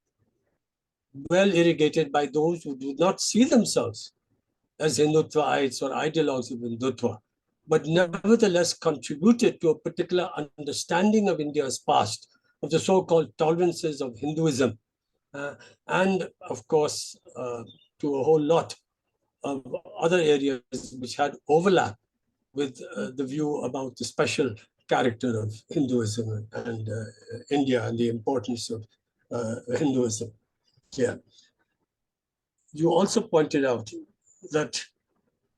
by those who do not see themselves as Hindutvaites or ideologues of Hindutva, but nevertheless contributed to a particular understanding of India's past, of the so-called tolerances of Hinduism, and of course, to a whole lot of other areas which had overlap with the view about the special character of Hinduism and India and the importance of Hinduism here. You also pointed out that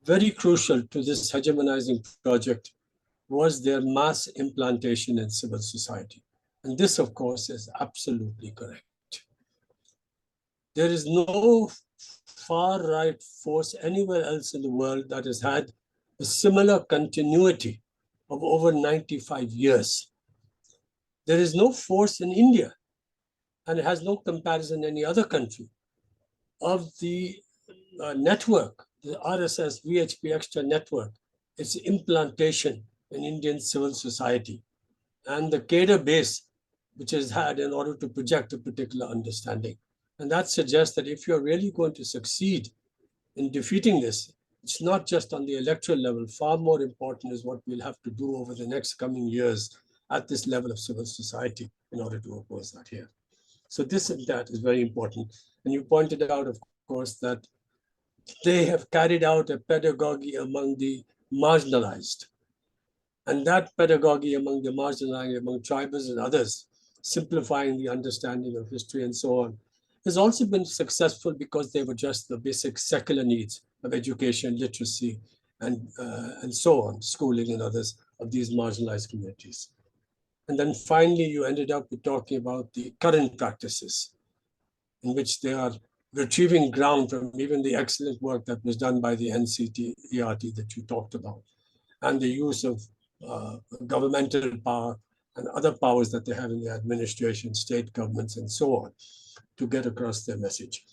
very crucial to this hegemonizing project was their mass implantation in civil society. And this, of course, is absolutely correct. There is no far-right force anywhere else in the world that has had a similar continuity of over 95 years. There is no force in India, and it has no comparison in any other country, of the network, the RSS VHP Extra network, its implantation in Indian civil society, and the cadre base which is had in order to project a particular understanding. And that suggests that if you're really going to succeed in defeating this, it's not just on the electoral level. Far more important is what we'll have to do over the next coming years at this level of civil society in order to oppose that here. So this and that is very important. And you pointed out, of course, that they have carried out a pedagogy among the marginalized. And that pedagogy among the marginalized, among tribals and others, simplifying the understanding of history and so on, has also been successful because they've addressed the basic secular needs of education, literacy, and so on, schooling and others of these marginalized communities. And then finally, you ended up with talking about the current practices in which they are retrieving ground from even the excellent work that was done by the NCT-ERT that you talked about, and the use of governmental power and other powers that they have in the administration, state governments, and so on, to get across their message.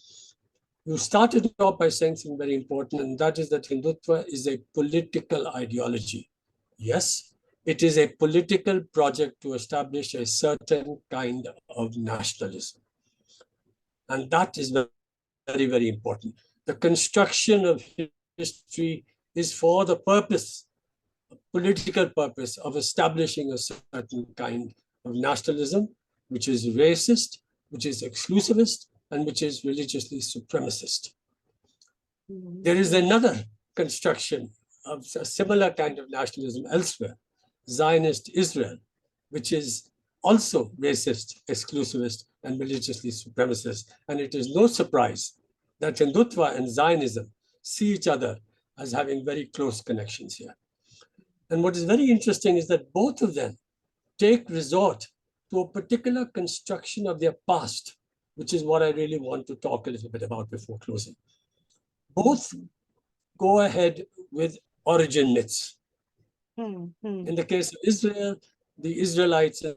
You started off by saying something very important, and that is that Hindutva is a political ideology. Yes, it is a political project to establish a certain kind of nationalism. And that is very, very important. The construction of history is for the purpose, political purpose of establishing a certain kind of nationalism, which is racist, which is exclusivist, and which is religiously supremacist. There is another construction of a similar kind of nationalism elsewhere, Zionist Israel, which is also racist, exclusivist, and religiously supremacist. And it is no surprise that Hindutva and Zionism see each other as having very close connections here. And what is very interesting is that both of them take resort to a particular construction of their past, which is what I really want to talk a little bit about before closing. Both go ahead with origin myths. In the case of Israel, the Israelites and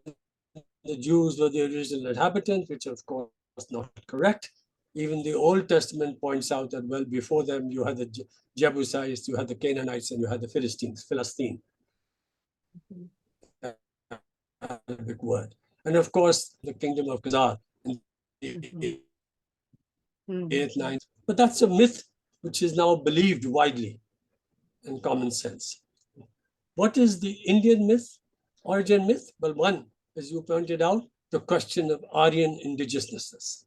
the Jews were the original inhabitants, which of course is not correct. Even the Old Testament points out that, well, before them, you had the Jebusites, you had the Canaanites, and you had the Philistines, Philistine. Arabic word. And of course, the kingdom of Khazar in the 8th, 9th. But that's a myth which is now believed widely in common sense. What is the Indian myth, origin myth? Well, one, as you pointed out, the question of Aryan indigenousness.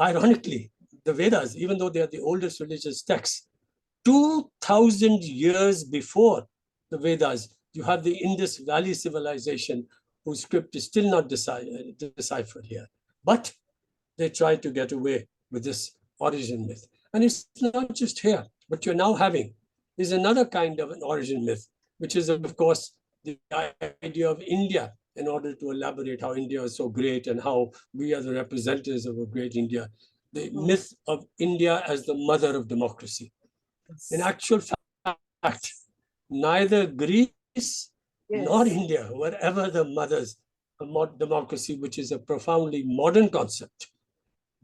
Ironically, the Vedas, even though they are the oldest religious texts, 2,000 years before the Vedas, you have the Indus Valley civilization whose script is still not deciphered here. But they try to get away with this origin myth. And it's not just here. What you're now having is another kind of an origin myth, which is, of course, the idea of India, in order to elaborate how India is so great and how we are the representatives of a great India. The myth of India as the mother of democracy. In actual fact, neither Greece nor India were ever the mothers of democracy, which is a profoundly modern concept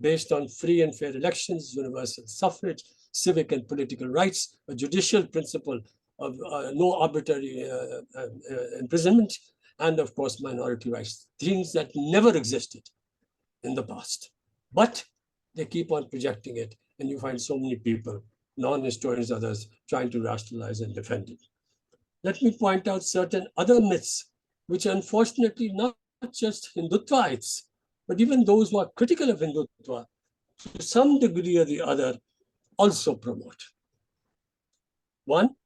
based on free and fair elections, universal suffrage, civic and political rights, a judicial principle of no arbitrary imprisonment, and of course, minority rights, things that never existed in the past. But they keep on projecting it, and you find so many people, non-historians, others, trying to rationalize and defend it. Let me point out certain other myths, which unfortunately not just Hindutvites, but even those who are critical of Hindutva, to some degree or the other, also promote. One,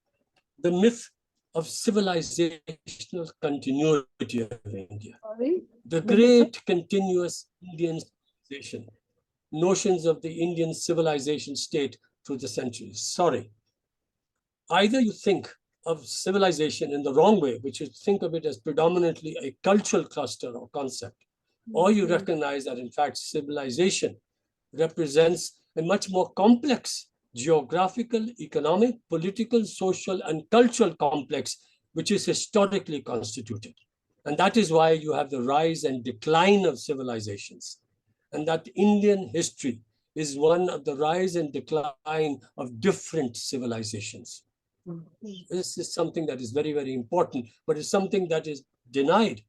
the myth of civilizational continuity of India. The great continuous Indian civilization, notions of the Indian civilization state through the centuries. Sorry. Either you think of civilization in the wrong way, which is think of it as predominantly a cultural cluster or concept, or you recognize that in fact civilization represents a much more complex geographical, economic, political, social, and cultural complex which is historically constituted. And that is why you have the rise and decline of civilizations. And that Indian history is one of the rise and decline of different civilizations. This is something that is very, very important, but it's something that is denied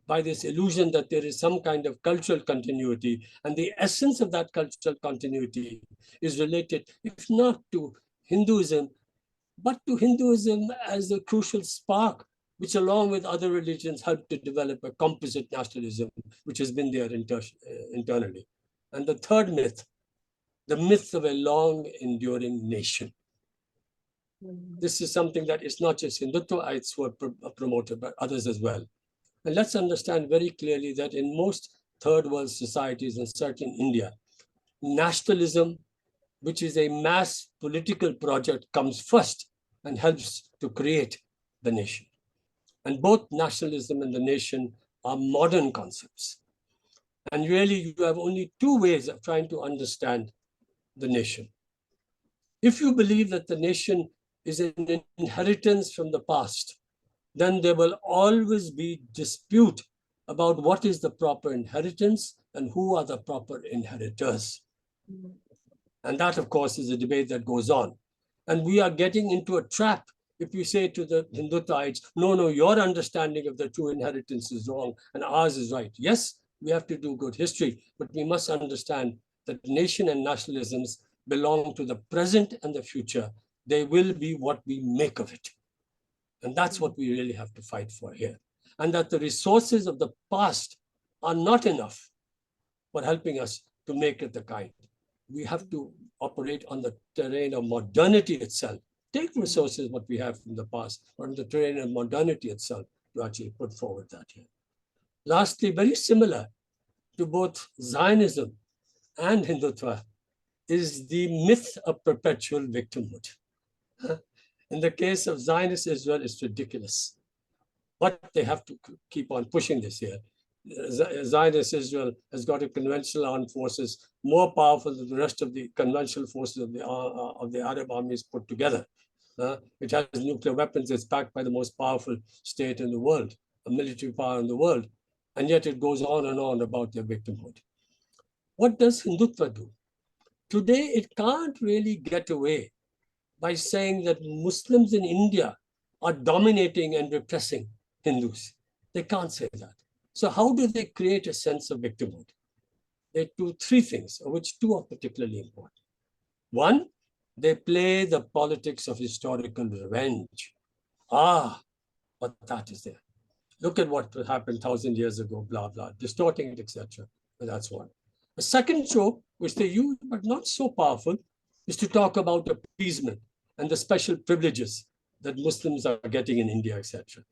by this illusion that there is some kind of cultural continuity. And the essence of that cultural continuity is related, if not to Hinduism, but to Hinduism as a crucial spark, which along with other religions helped to develop a composite nationalism, which has been there internally. And the third myth, the myth of a long enduring nation. This is something that is not just Hindutwaites who are promoted, but others as well. And let's understand very clearly that in most third world societies, and certainly in India, nationalism, which is a mass political project, comes first and helps to create the nation. And both nationalism and the nation are modern concepts. And really, you have only two ways of trying to understand the nation. If you believe that the nation is an inheritance from the past, then there will always be dispute about what is the proper inheritance and who are the proper inheritors. And that, of course, is a debate that goes on. And we are getting into a trap if you say to the Hindutwaites, no, your understanding of the true inheritance is wrong and ours is right. Yes, we have to do good history, but we must understand that nation and nationalisms belong to the present and the future. They will be what we make of it. And that's what we really have to fight for here. And that the resources of the past are not enough for helping us to make it the kind. We have to operate on the terrain of modernity itself. Take resources, what we have from the past, on the terrain of modernity itself to actually put forward that here. Lastly, very similar to both Zionism and Hindutva is the myth of perpetual victimhood. In the case of Zionist Israel, it's ridiculous. But they have to keep on pushing this here. Zionist Israel has got a conventional armed forces more powerful than the rest of the conventional forces of the Arab armies put together. It has nuclear weapons. It's backed by the most powerful state in the world, a military power in the world. And yet it goes on and on about their victimhood. What does Hindutva do? Today, it can't really get away by saying that Muslims in India are dominating and repressing Hindus. They can't say that. So how do they create a sense of victimhood? They do three things, of which two are particularly important. One, they play the politics of historical revenge. But that is there. Look at what happened 1,000 years ago, blah, blah, distorting it, etc. But that's one. The second trope, which they use, but not so powerful, is to talk about appeasement and the special privileges that Muslims are getting in India, etc.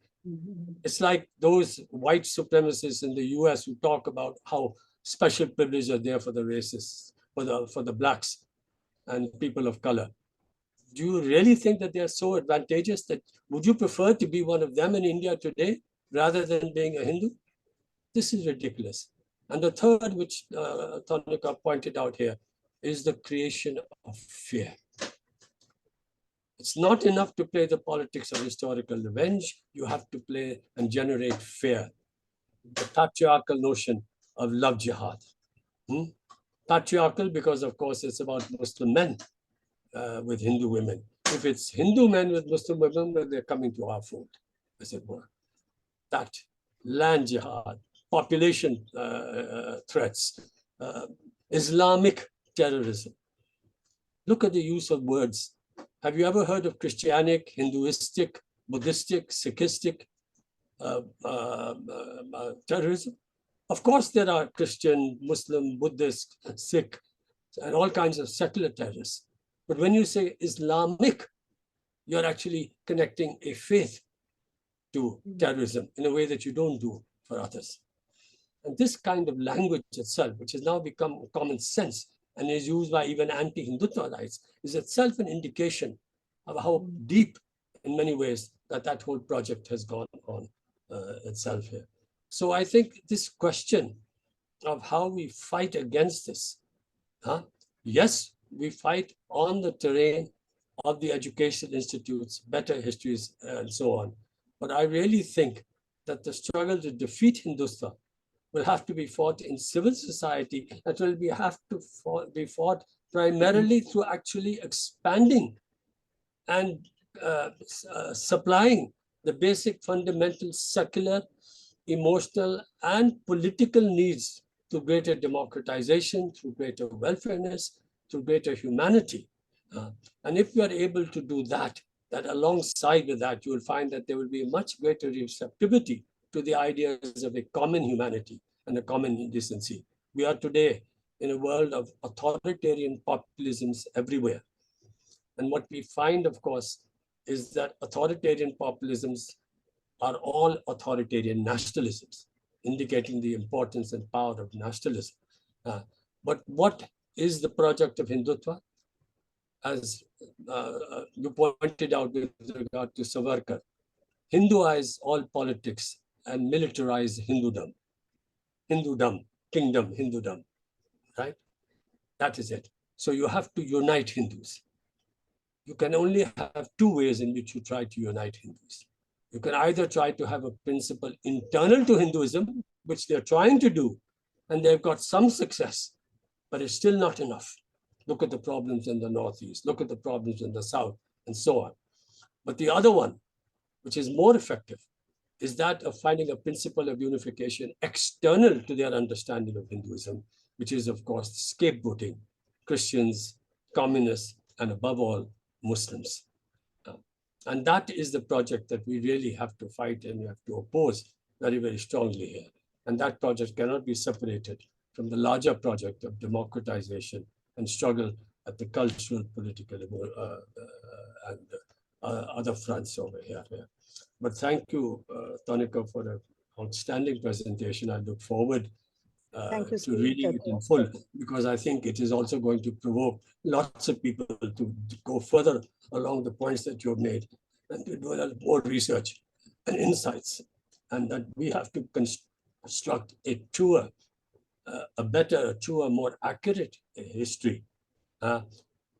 It's like those white supremacists in the US who talk about how special privileges are there for the racists, for the blacks and people of color. Do you really think that they're so advantageous that would you prefer to be one of them in India today rather than being a Hindu? This is ridiculous. And the third, which Tanika pointed out here, is the creation of fear. It's not enough to play the politics of historical revenge. You have to play and generate fear. The patriarchal notion of love jihad. Patriarchal because, of course, it's about Muslim men with Hindu women. If it's Hindu men with Muslim women, well, they're coming to our fold, as it were. That land jihad, population threats, Islamic terrorism. Look at the use of words. Have you ever heard of Christianic, Hinduistic, Buddhistic, Sikhistic terrorism? Of course, there are Christian, Muslim, Buddhist, Sikh, and all kinds of secular terrorists. But when you say Islamic, you're actually connecting a faith to terrorism in a way that you don't do for others. And this kind of language itself, which has now become common sense and is used by even anti-Hindutwaites, is itself an indication of how deep, in many ways, that whole project has gone on itself here. So I think this question of how we fight against this, yes, we fight on the terrain of the educational institutes, better histories, and so on. But I really think that the struggle to defeat Hindutva will have to be fought in civil society. It will have to be fought primarily through actually expanding and supplying the basic fundamental secular, emotional, and political needs through greater democratization, through greater welfareness, through greater humanity. And if we are able to do that, alongside with that, you will find that there will be a much greater receptivity to the ideas of a common humanity and a common decency. We are today in a world of authoritarian populisms everywhere. And what we find, of course, is that authoritarian populisms are all authoritarian nationalisms, indicating the importance and power of nationalism. But what is the project of Hindutva? As you pointed out with regard to Sarkar, Hinduize all politics and militarize Hindudom. Hindudom, right? That is it. So you have to unite Hindus. You can only have two ways in which you try to unite Hindus. You can either try to have a principle internal to Hinduism, which they're trying to do, and they've got some success, but it's still not enough. Look at the problems in the Northeast, look at the problems in the South, and so on. But the other one, which is more effective, is that of finding a principle of unification external to their understanding of Hinduism, which is, of course, scapegoating Christians, communists, and above all, Muslims. And that is the project that we really have to fight and we have to oppose very, very strongly here. And that project cannot be separated from the larger project of democratization and struggle at the cultural, political, and other fronts over here. But thank you, Tanika, for an outstanding presentation. I look forward to reading it in full, because I think it is also going to provoke lots of people to go further along the points that you have made and to develop more research and insights, and that we have to construct a truer, more accurate history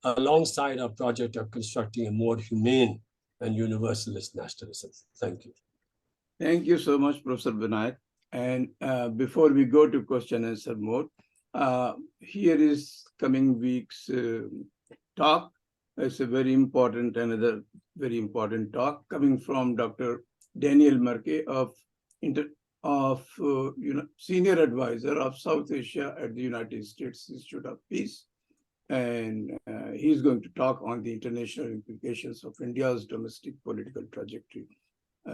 alongside our project of constructing a more humane and universalist nationalism. Thank you. Thank you so much, Professor Vinayak. And before we go to question and answer mode, here is coming week's talk. It's a very important, another very important talk coming from Dr. Daniel Marke of Senior Advisor of South Asia at the United States Institute of Peace. And he's going to talk on the international implications of India's domestic political trajectory.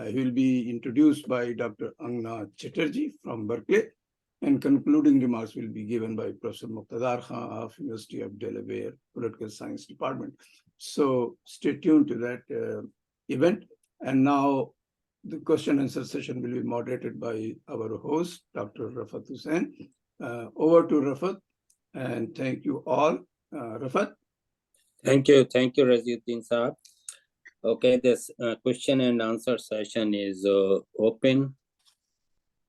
He will be introduced by Dr. Angna Chatterjee from Berkeley, and concluding remarks will be given by Professor Muqtadar Khan of University of Delaware Political Science Department. So stay tuned to that event. And now the question and answer session will be moderated by our host, Dr. Rafat Hussain. Over to Rafat, and thank you all. Rafat. Thank you, Raziuddin Saab. Okay, this question and answer session is open.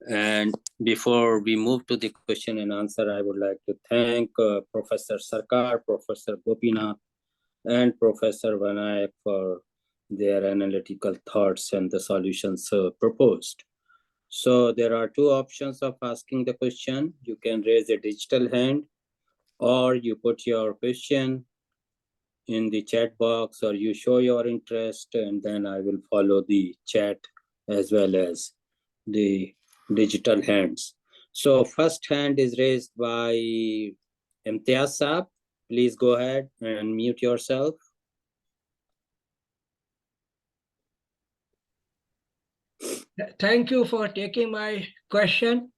And before we move to the question and answer, I would like to thank Professor Sarkar, Professor Gopinath, and Professor Vinayak for their analytical thoughts and the solutions proposed. So there are two options of asking the question. You can raise a digital hand, or you put your question in the chat box, or you show your interest, and then I will follow the chat as well as the digital hands. So first hand is raised by Imtiaz Saab. Please go ahead and mute yourself. Thank you for taking my question,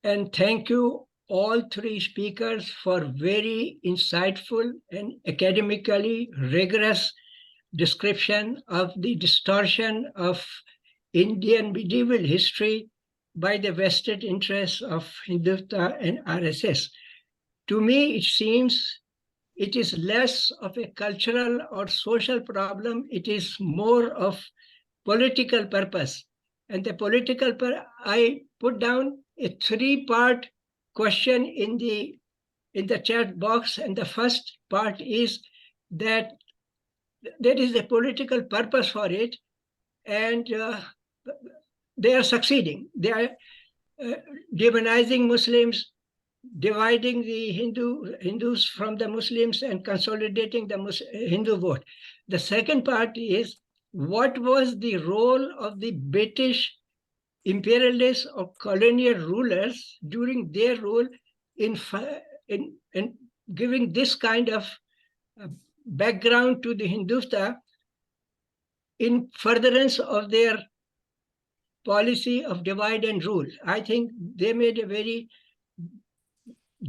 and thank you all three speakers for very insightful and academically rigorous description of the distortion of Indian medieval history by the vested interests of Hindutva and RSS. To me, it seems it is less of a cultural or social problem. It is more of political purpose. And the political, I put down a three-part question in the chat box, and the first part is that there is a political purpose for it, and they are succeeding. They are demonizing Muslims, dividing the Hindus from the Muslims and consolidating the Hindu vote. The second part is, what was the role of the British imperialists or colonial rulers during their rule in giving this kind of background to the Hindutva in furtherance of their policy of divide and rule? I think they made a very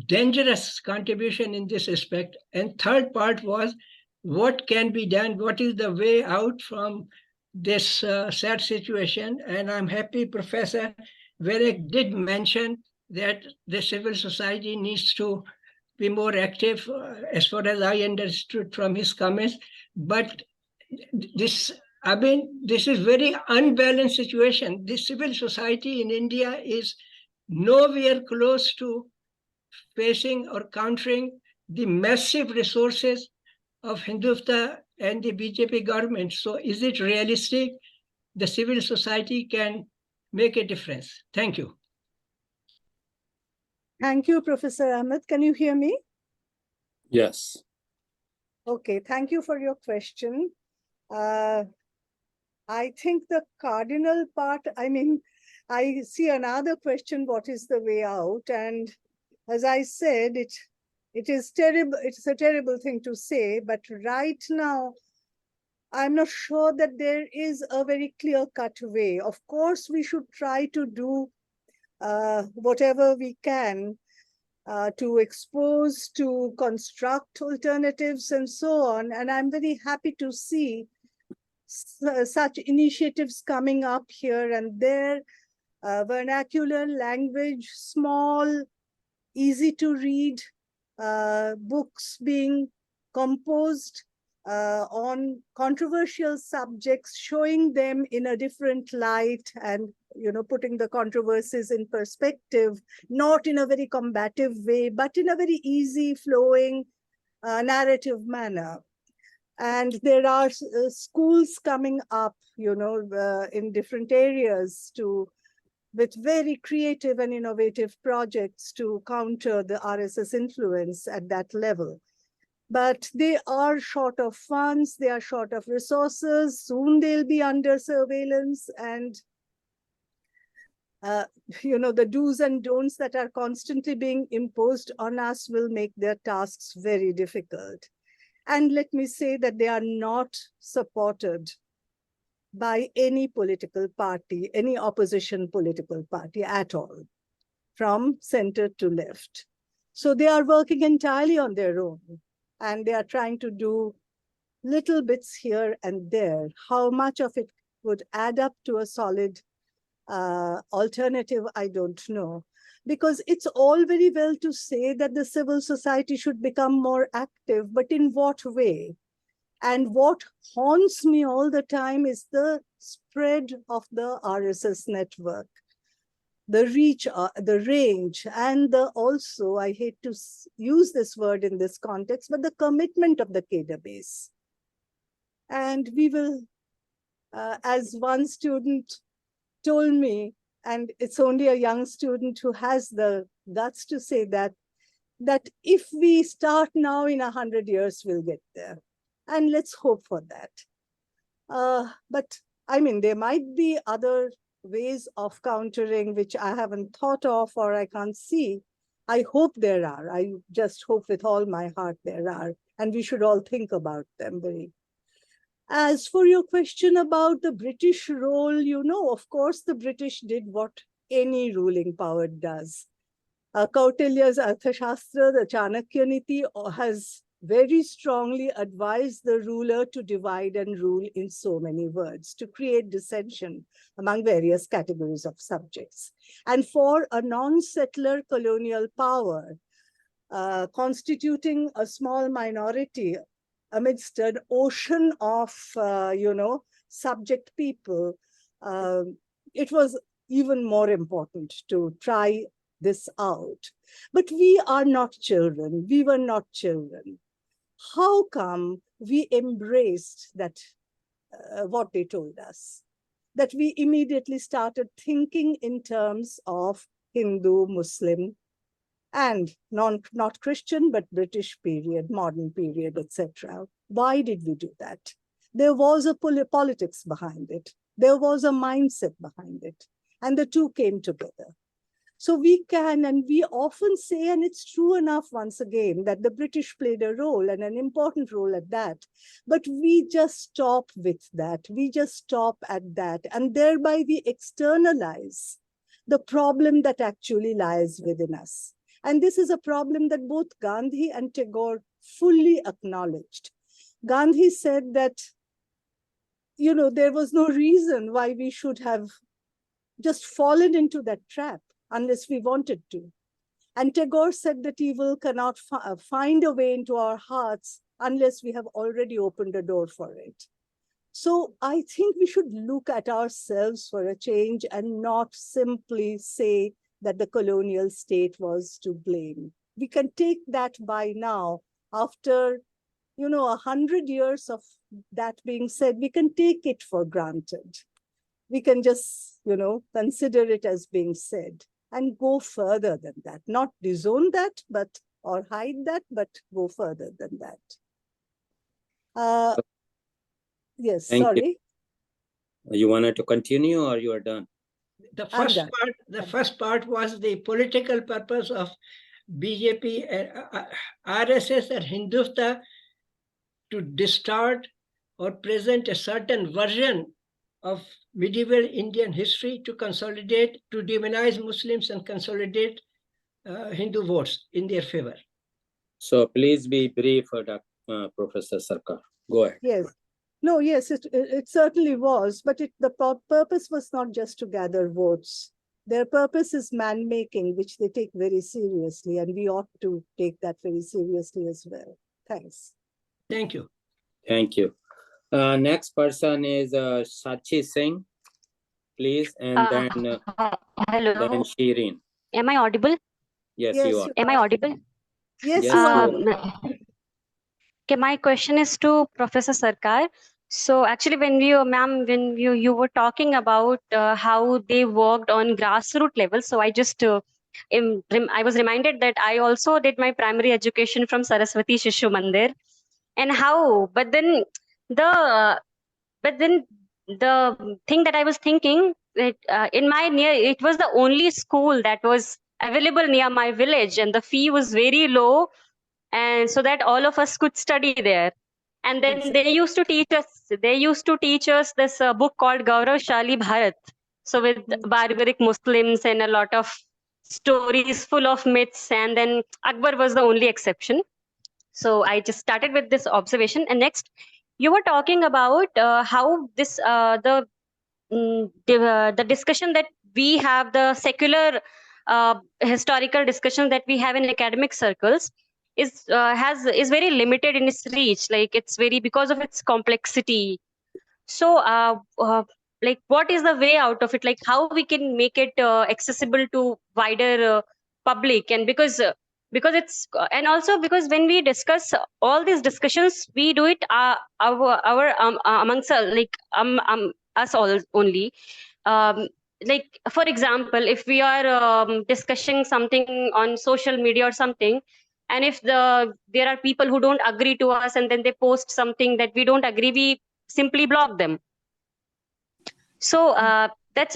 dangerous contribution in this aspect. And third part was, what can be done? What is the way out from this sad situation? And I'm happy Professor Verek did mention that the civil society needs to be more active, as far as I understood from his comments. But this is very unbalanced situation. The civil society in India is nowhere close to facing or countering the massive resources of Hindutva and the BJP government. So is it realistic the civil society can make a difference? Thank you. Thank you, Professor Ahmed. Can you hear me? Yes. Okay, thank you for your question. I think the cardinal part, I see another question, what is the way out? And as I said, it is terrible. It's a terrible thing to say, but right now, I'm not sure that there is a very clear-cut way. Of course, we should try to do whatever we can to expose, to construct alternatives and so on. And I'm very happy to see such initiatives coming up here and there, vernacular language, small, easy to read books being composed on controversial subjects, showing them in a different light and, putting the controversies in perspective, not in a very combative way, but in a very easy, flowing, narrative manner. And there are schools coming up, in different areas with very creative and innovative projects to counter the RSS influence at that level. But they are short of funds, they are short of resources, soon they'll be under surveillance, and the do's and don'ts that are constantly being imposed on us will make their tasks very difficult. And let me say that they are not supported by any political party, any opposition political party at all, from center to left. So they are working entirely on their own, and they are trying to do little bits here and there. How much of it would add up to a solid alternative, I don't know. Because it's all very well to say that the civil society should become more active, but in what way? And what haunts me all the time is the spread of the RSS network, the reach, the range, and also, I hate to use this word in this context, but the commitment of the cadre base. And we will, as one student told me, and it's only a young student who has the guts to say that if we start now, in 100 years, we'll get there. And let's hope for that. But there might be other ways of countering which I haven't thought of or I can't see. I hope there are. I just hope with all my heart there are. And we should all think about them very. As for your question about the British role, of course, the British did what any ruling power does. Kautilya's Arthashastra, the Chanakya Niti, has very strongly advised the ruler to divide and rule in so many words, to create dissension among various categories of subjects. And for a non-settler colonial power, constituting a small minority amidst an ocean of, subject people, it was even more important to try this out. But we are not children. We were not children. How come we embraced that, what they told us? that we immediately started thinking in terms of Hindu, Muslim, and not Christian, but British period, modern period, etc. Why did we do that? There was a politics behind it. There was a mindset behind it. And the two came together. So we can, and we often say, and it's true enough once again, that the British played a role, and an important role at that. But we just stop with that. We just stop at that. And thereby we externalize the problem that actually lies within us. And this is a problem that both Gandhi and Tagore fully acknowledged. Gandhi said that, you know, there was no reason why we should have just fallen into that trap unless we wanted to. And Tagore said that evil cannot find a way into our hearts unless we have already opened a door for it. So I think we should look at ourselves for a change and not simply say that the colonial state was to blame. We can take that by now, after 100 years of that being said, we can take it for granted. We can just, consider it as being said and go further than that, not disown that, or hide that, but go further than that. Yes, Thank sorry. You wanted to continue, or you are done? The I'm first done. part, was the political purpose of BJP, RSS and Hindutva to distort or present a certain version of medieval Indian history to consolidate, to demonize Muslims and consolidate Hindu votes in their favor. So please be brief, Professor Sarkar. Go ahead. Yes. No, yes, it certainly was, but the purpose was not just to gather votes. Their purpose is man-making, which they take very seriously, and we ought to take that very seriously as well. Thanks. Thank you. Thank you. Next person is Sachi Singh, please, and then hello. Shireen. Am I audible? Yes, Yes, you are. Am I audible? Yes, Yes, you are. Okay, my question is to Professor Sarkar. So actually, when you were talking about how they worked on grassroots level, so I just I was reminded that I also did my primary education from Saraswati Shishu Mandir, and but then the thing that I was thinking that it was the only school that was available near my village, and the fee was very low, and so that all of us could study there. And then Exactly. they used to teach us this book called Gauravshali Bharat, so with barbaric Muslims and a lot of stories full of myths, and then Akbar was the only exception. So I just started with this observation, and next you were talking about how this the discussion that we have, the secular historical discussion that we have in academic circles is very limited in its reach, like it's very because of its complexity. So like what is the way out of it, like how we can make it accessible to wider public? And because it's and also because when we discuss all these discussions, we do it amongst us all only. Like for example, if we are discussing something on social media or something, and if there are people who don't agree to us, and then they post something that we don't agree, we simply block them. So that's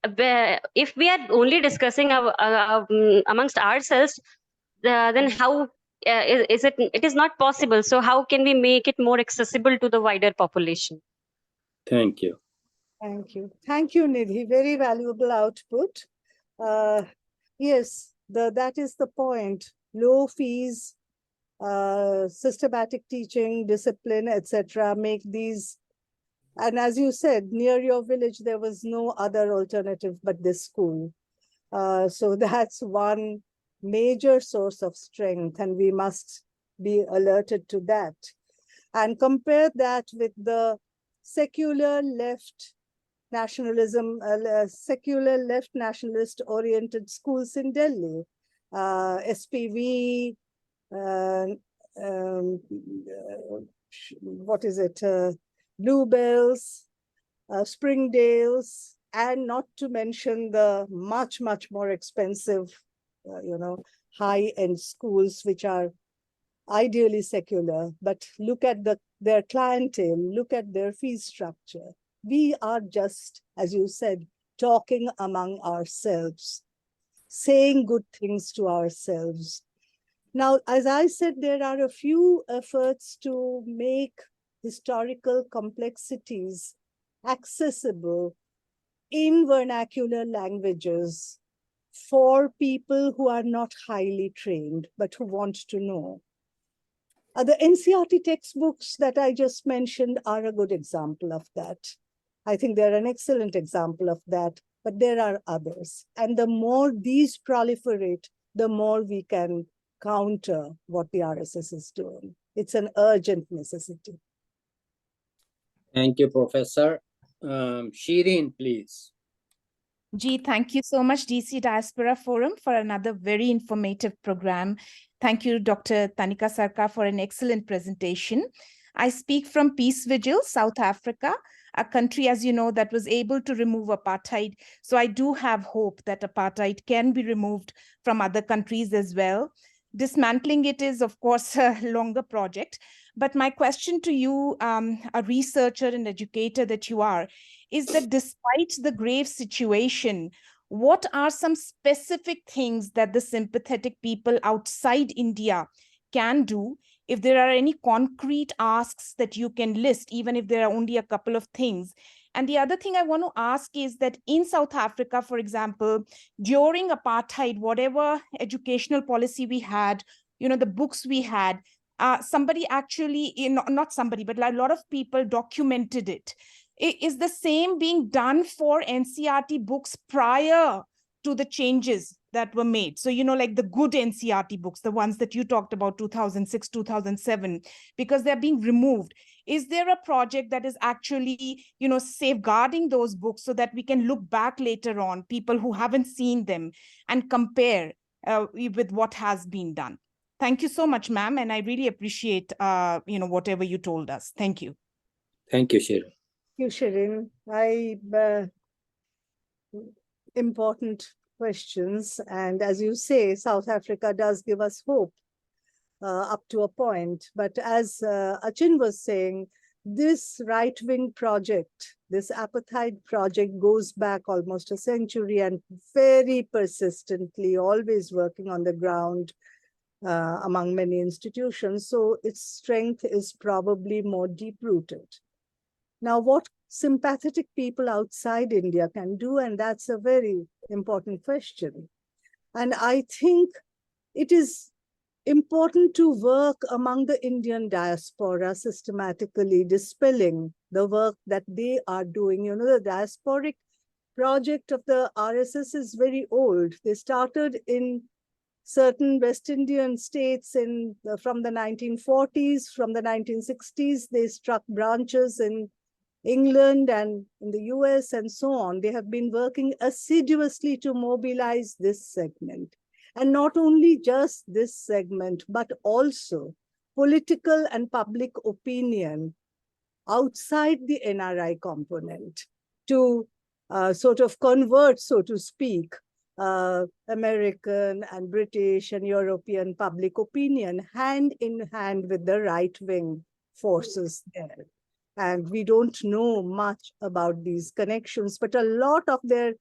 if we are only discussing amongst ourselves, then how is it? It is not possible. So how can we make it more accessible to the wider population? Thank you. Thank you. Thank you, Nidhi. Very valuable output. Yes, that is the point. Low fees, systematic teaching, discipline, etc. make these. And as you said, near your village, there was no other alternative but this school. So that's one major source of strength, and we must be alerted to that. And compare that with the secular left nationalism, secular left nationalist oriented schools in Delhi, SPV, what is it, Bluebells, Springdales, and not to mention the much, much more expensive, high-end schools, which are ideally secular, but look at their clientele, look at their fee structure. We are just, as you said, talking among ourselves, saying good things to ourselves. Now, as I said, there are a few efforts to make historical complexities accessible in vernacular languages for people who are not highly trained, but who want to know. The NCERT textbooks that I just mentioned are a good example of that. I think they're an excellent example of that, but there are others. And the more these proliferate, the more we can counter what the RSS is doing. It's an urgent necessity. Thank you, Professor. Shireen, please. Ji, thank you so much, DC Diaspora Forum, for another very informative program. Thank you, Dr. Tanika Sarkar, for an excellent presentation. I speak from Peace Vigil, South Africa, a country, as you know, that was able to remove apartheid. So I do have hope that apartheid can be removed from other countries as well. Dismantling it is, of course, a longer project. But my question to you, a researcher and educator that you are, is that despite the grave situation, what are some specific things that the sympathetic people outside India can do? If there are any concrete asks that you can list, even if there are only a couple of things. And the other thing I want to ask is that in South Africa, for example, during apartheid, whatever educational policy we had, the books we had, somebody actually, not somebody, but a lot of people documented it. Is the same being done for NCERT books prior to the changes that were made? So, like the good NCERT books, the ones that you talked about, 2006, 2007, because they're being removed. Is there a project that is actually, safeguarding those books so that we can look back later on, people who haven't seen them, and compare with what has been done? Thank you so much, ma'am. And I really appreciate, whatever you told us. Thank you. Thank you, Shireen. Thank you, Shireen. Important questions. And as you say, South Africa does give us hope up to a point. But as Achin was saying, this right-wing project, this apartheid project goes back almost a century and very persistently, always working on the ground among many institutions. So its strength is probably more deep-rooted. Now, what sympathetic people outside India can do, and that's a very important question. And I think it is important to work among the Indian diaspora systematically, dispelling the work that they are doing. The diasporic project of the RSS is very old. They started in certain West Indian states from the 1940s, from the 1960s. They struck branches in England and in the US and so on. They have been working assiduously to mobilize this segment. And not only just this segment, but also political and public opinion outside the NRI component to sort of convert, so to speak, American and British and European public opinion hand in hand with the right-wing forces there. And we don't know much about these connections, but a lot of their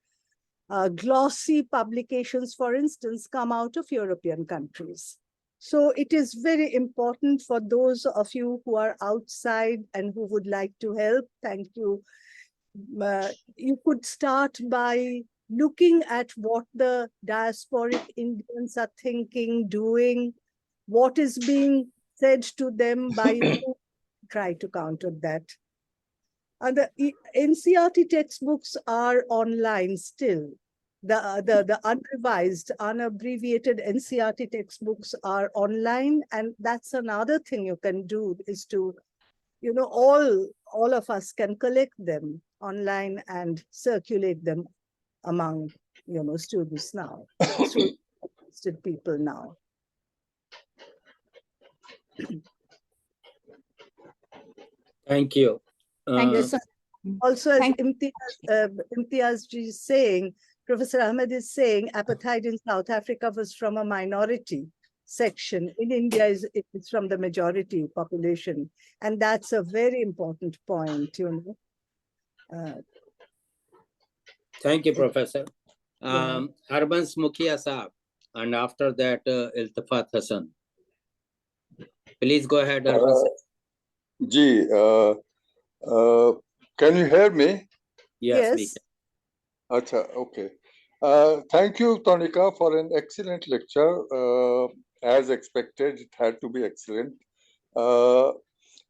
glossy publications, for instance, come out of European countries. So it is very important for those of you who are outside and who would like to help. Thank you. You could start by looking at what the diasporic Indians are thinking, doing, what is being said to them by you. Try to counter that. And the NCERT textbooks are online still. The unrevised, unabbreviated NCERT textbooks are online, and that's another thing you can do is to, all of us can collect them online and circulate them among, students now, student people now. Thank you. Thank you so much, Also, as Thank- Imtiaz ji is saying, Professor Ahmed is saying, apartheid in South Africa was from a minority section. In India, it's from the majority population. And that's a very important point, you know. Thank you, Professor. Yeah. Harbans Mukhia Saab, and after that, Iltifat Hassan. Please go ahead, Harbans. Can you hear me? Yes, we Yes. can. Acha, okay. Thank you, Tanika, for an excellent lecture. As expected, it had to be excellent. You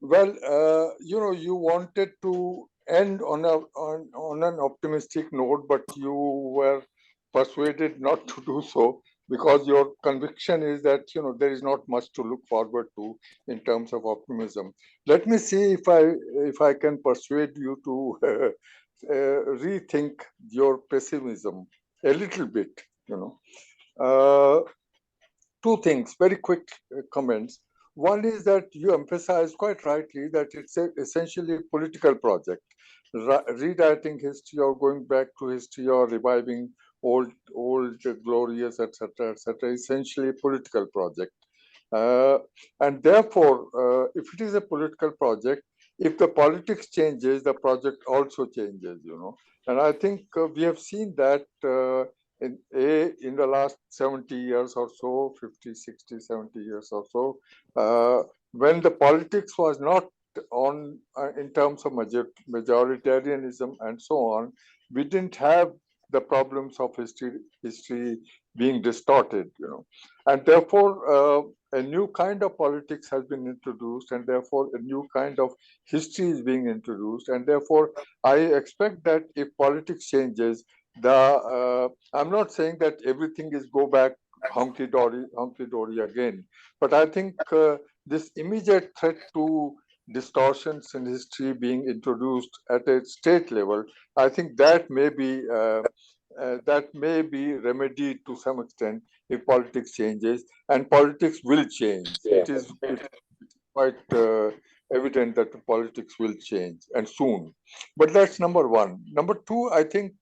know, you wanted to end on an optimistic note, but you were persuaded not to do so because your conviction is that, you know, there is not much to look forward to in terms of optimism. Let me see if I can persuade you to rethink your pessimism a little bit, you know. Two things, very quick comments. One is that you emphasize quite rightly that it's essentially a political project, rewriting history or going back to history or reviving old glorious, etc., essentially a political project. And therefore, if it is a political project, if the politics changes, the project also changes, you know. And I think we have seen that in the last 70 years or so, 50, 60, 70 years or so, when the politics was not on in terms of majoritarianism and so on, we didn't have the problems of history being distorted, you know. And therefore, a new kind of politics has been introduced, and therefore a new kind of history is being introduced. And therefore, I expect that if politics changes, I'm not saying that everything is go back hunky-dory again, but I think this immediate threat to distortions in history being introduced at a state level, I think that may be remedied to some extent if politics changes, and politics will change. It's quite evident that the politics will change, and soon. But that's number one. Number two, I think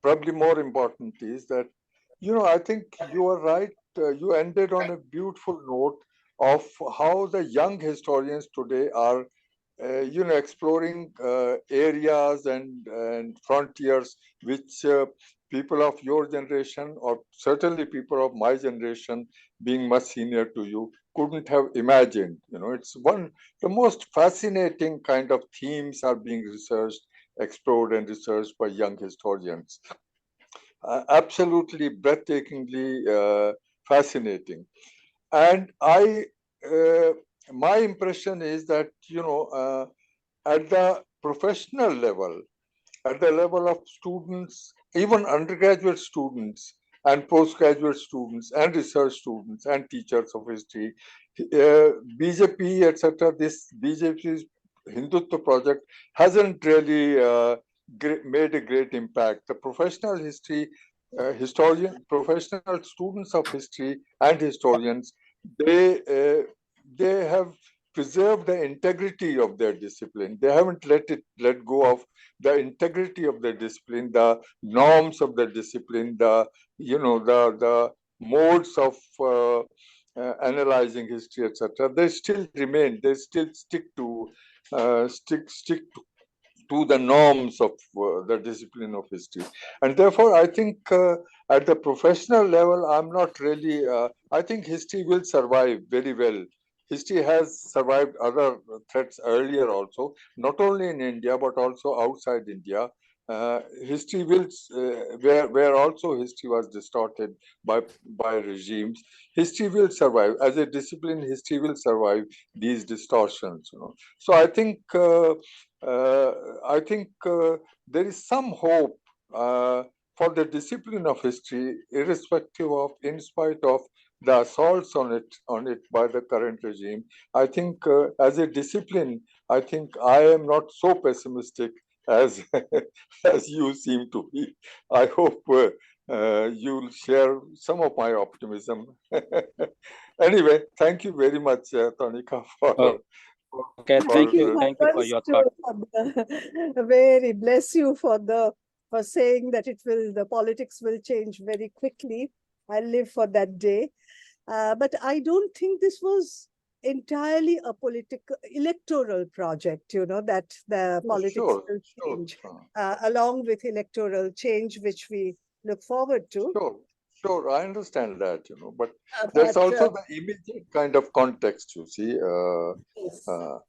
probably more important is that, you know, I think you are right. You ended on a beautiful note of how the young historians today are you know, exploring areas and frontiers which people of your generation, or certainly people of my generation, being much senior to you, couldn't have imagined. You know, it's the most fascinating kind of themes are being researched, explored, and researched by young historians. Absolutely breathtakingly fascinating. And my impression is that, you know, at the professional level, at the level of students, even undergraduate students and postgraduate students and research students and teachers of history, BJP, etc., this BJP's Hindutva project hasn't really made a great impact. The professional professional students of history and historians, they have preserved the integrity of their discipline. They haven't let go of the integrity of their discipline, the norms of the discipline, the modes of analyzing history, etc. They still remain. They still stick to the norms of the discipline of history. And therefore, I think at the professional level, I'm not really, I think history will survive very well. History has survived other threats earlier also, not only in India, but also outside India. History will, where also history was distorted by regimes, history will survive. As a discipline, history will survive these distortions. You know? So I think there is some hope for the discipline of history, irrespective of, in spite of the assaults on it by the current regime. I think as a discipline, I think I am not so pessimistic as as you seem to be. I hope you'll share some of my optimism. Anyway, thank you very much, Tanika, for Okay, thank you. for, Thank you for your First, thought. very bless you for saying that the politics will change very quickly. I live for that day. But I don't think this was entirely a electoral project, that the politics sure, will sure, change, along with electoral change, which we look forward to. sure, I understand that, but Uh, there's but, also the immediate kind of context, you see. yes. Uh,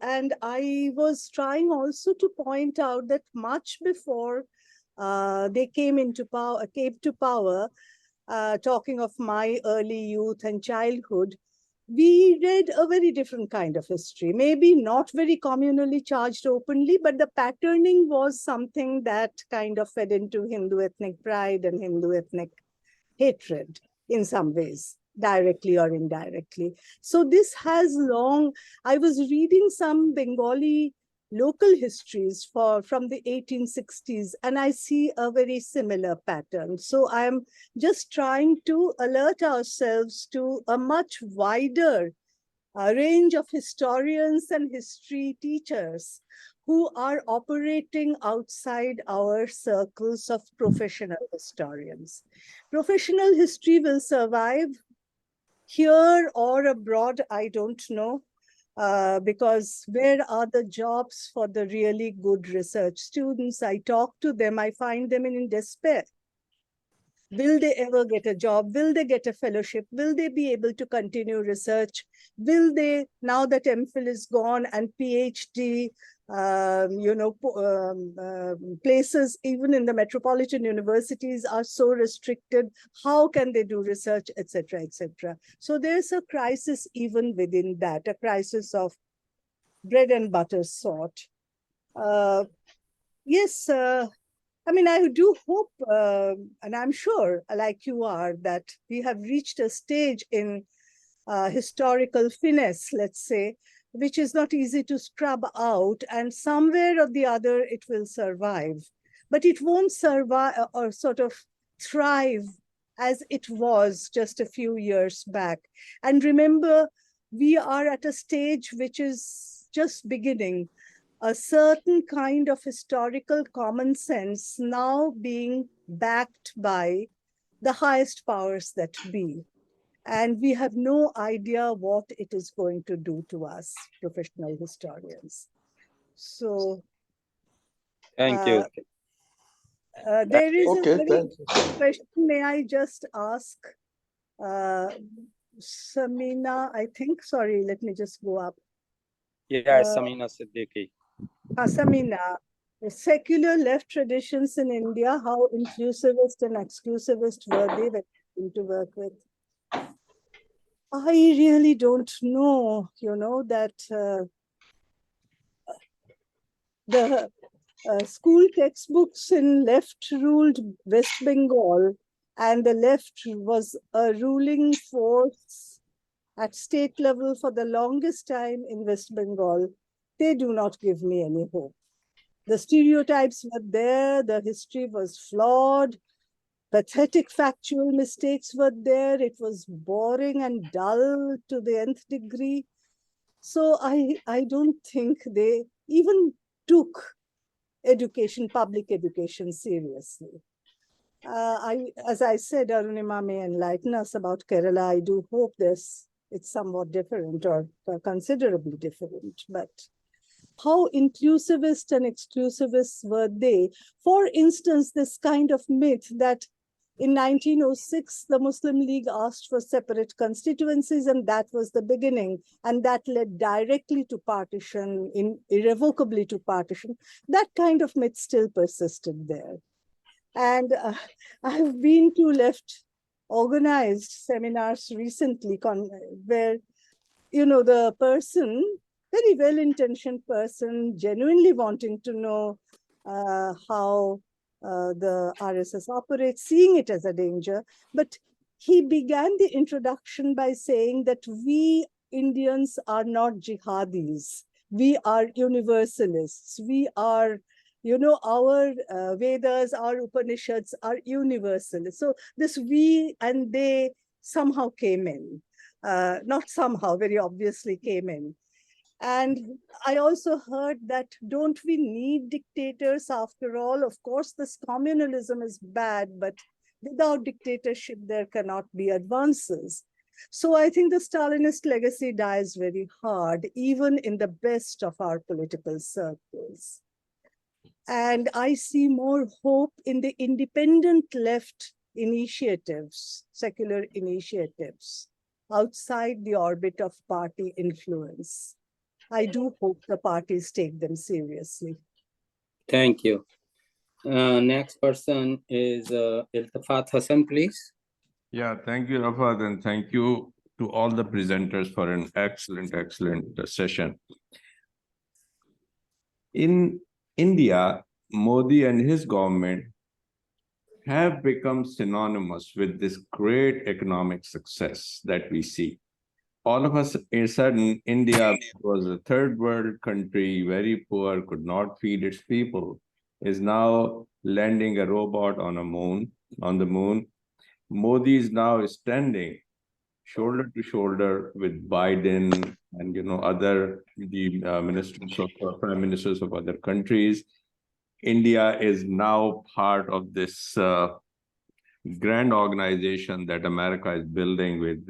And I was trying also to point out that much before they came to power, talking of my early youth and childhood, we read a very different kind of history. Maybe not very communally charged openly, but the patterning was something that kind of fed into Hindu ethnic pride and Hindu ethnic hatred in some ways, directly or indirectly. So this has I was reading some Bengali local histories from the 1860s, and I see a very similar pattern. So I'm just trying to alert ourselves to a much wider range of historians and history teachers who are operating outside our circles of professional historians. Professional history will survive here or abroad, I don't know, because where are the jobs for the really good research students? I talk to them, I find them in despair. Will they ever get a job? Will they get a fellowship? Will they be able to continue research? Will they, now that MPhil is gone and PhD, places even in the metropolitan universities are so restricted, how can they do research, etc., etc. So there's a crisis even within that, a crisis of bread and butter sort. Yes, I mean, I do hope, and I'm sure, like you are, that we have reached a stage in historical finesse, let's say, which is not easy to scrub out, and somewhere or the other it will survive. But it won't survive or sort of thrive as it was just a few years back. And remember, we are at a stage which is just beginning. A certain kind of historical common sense now being backed by the highest powers that be. And we have no idea what it is going to do to us, professional historians. So Thank you. there is okay, a very thank you. question. May I just ask Samina, I think, sorry, let me just go up. Yes, Samina Siddiqui. Samina, secular left traditions in India, how inclusivist and exclusivist were they when to work with? I really don't know, that the school textbooks in left-ruled West Bengal, and the left was a ruling force at state level for the longest time in West Bengal, they do not give me any hope. The stereotypes were there, the history was flawed, pathetic factual mistakes were there, it was boring and dull to the nth degree. So I don't think they even took public education seriously. As I said, Arunima may enlighten us about Kerala. I do hope it's somewhat different or considerably different, but how inclusivist and exclusivist were they? For instance, this kind of myth that in 1906, the Muslim League asked for separate constituencies, and that was the beginning. And that led directly to partition, irrevocably to partition. That kind of myth still persisted there. And I've been to left organized seminars recently where, the person, very well-intentioned person, genuinely wanting to know how the RSS operates, seeing it as a danger. But he began the introduction by saying that we Indians are not jihadis. We are universalists. We are, our Vedas, our Upanishads are universalists. So this we and they somehow came in. Not somehow, very obviously came in. And I also heard that don't we need dictators after all? Of course, this communalism is bad, but without dictatorship, there cannot be advances. So I think the Stalinist legacy dies very hard, even in the best of our political circles. And I see more hope in the independent left initiatives, secular initiatives, outside the orbit of party influence. I do hope the parties take them seriously. Thank you. Next person is Iltafat Hassan, please. Yeah, thank you, Rafat, and thank you to all the presenters for an excellent session. In India, Modi and his government have become synonymous with this great economic success that we see. All of us, a sudden, India was a third world country, very poor, could not feed its people, is now landing a robot on the moon. Modi is now standing shoulder to shoulder with Biden and other prime ministers of other countries. India is now part of this grand organization that America is building with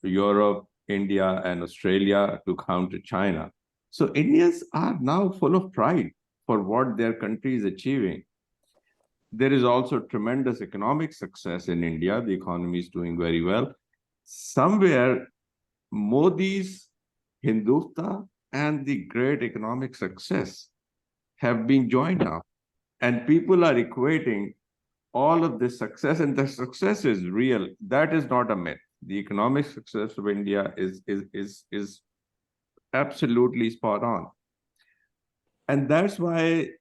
Europe, India, and Australia to counter China. So Indians are now full of pride for what their country is achieving. There is also tremendous economic success in India. The economy is doing very well. Somewhere, Modi's Hindutva and the great economic success have been joined up. And people are equating all of this success, and the success is real. That is not a myth. The economic success of India is absolutely spot on. And that's why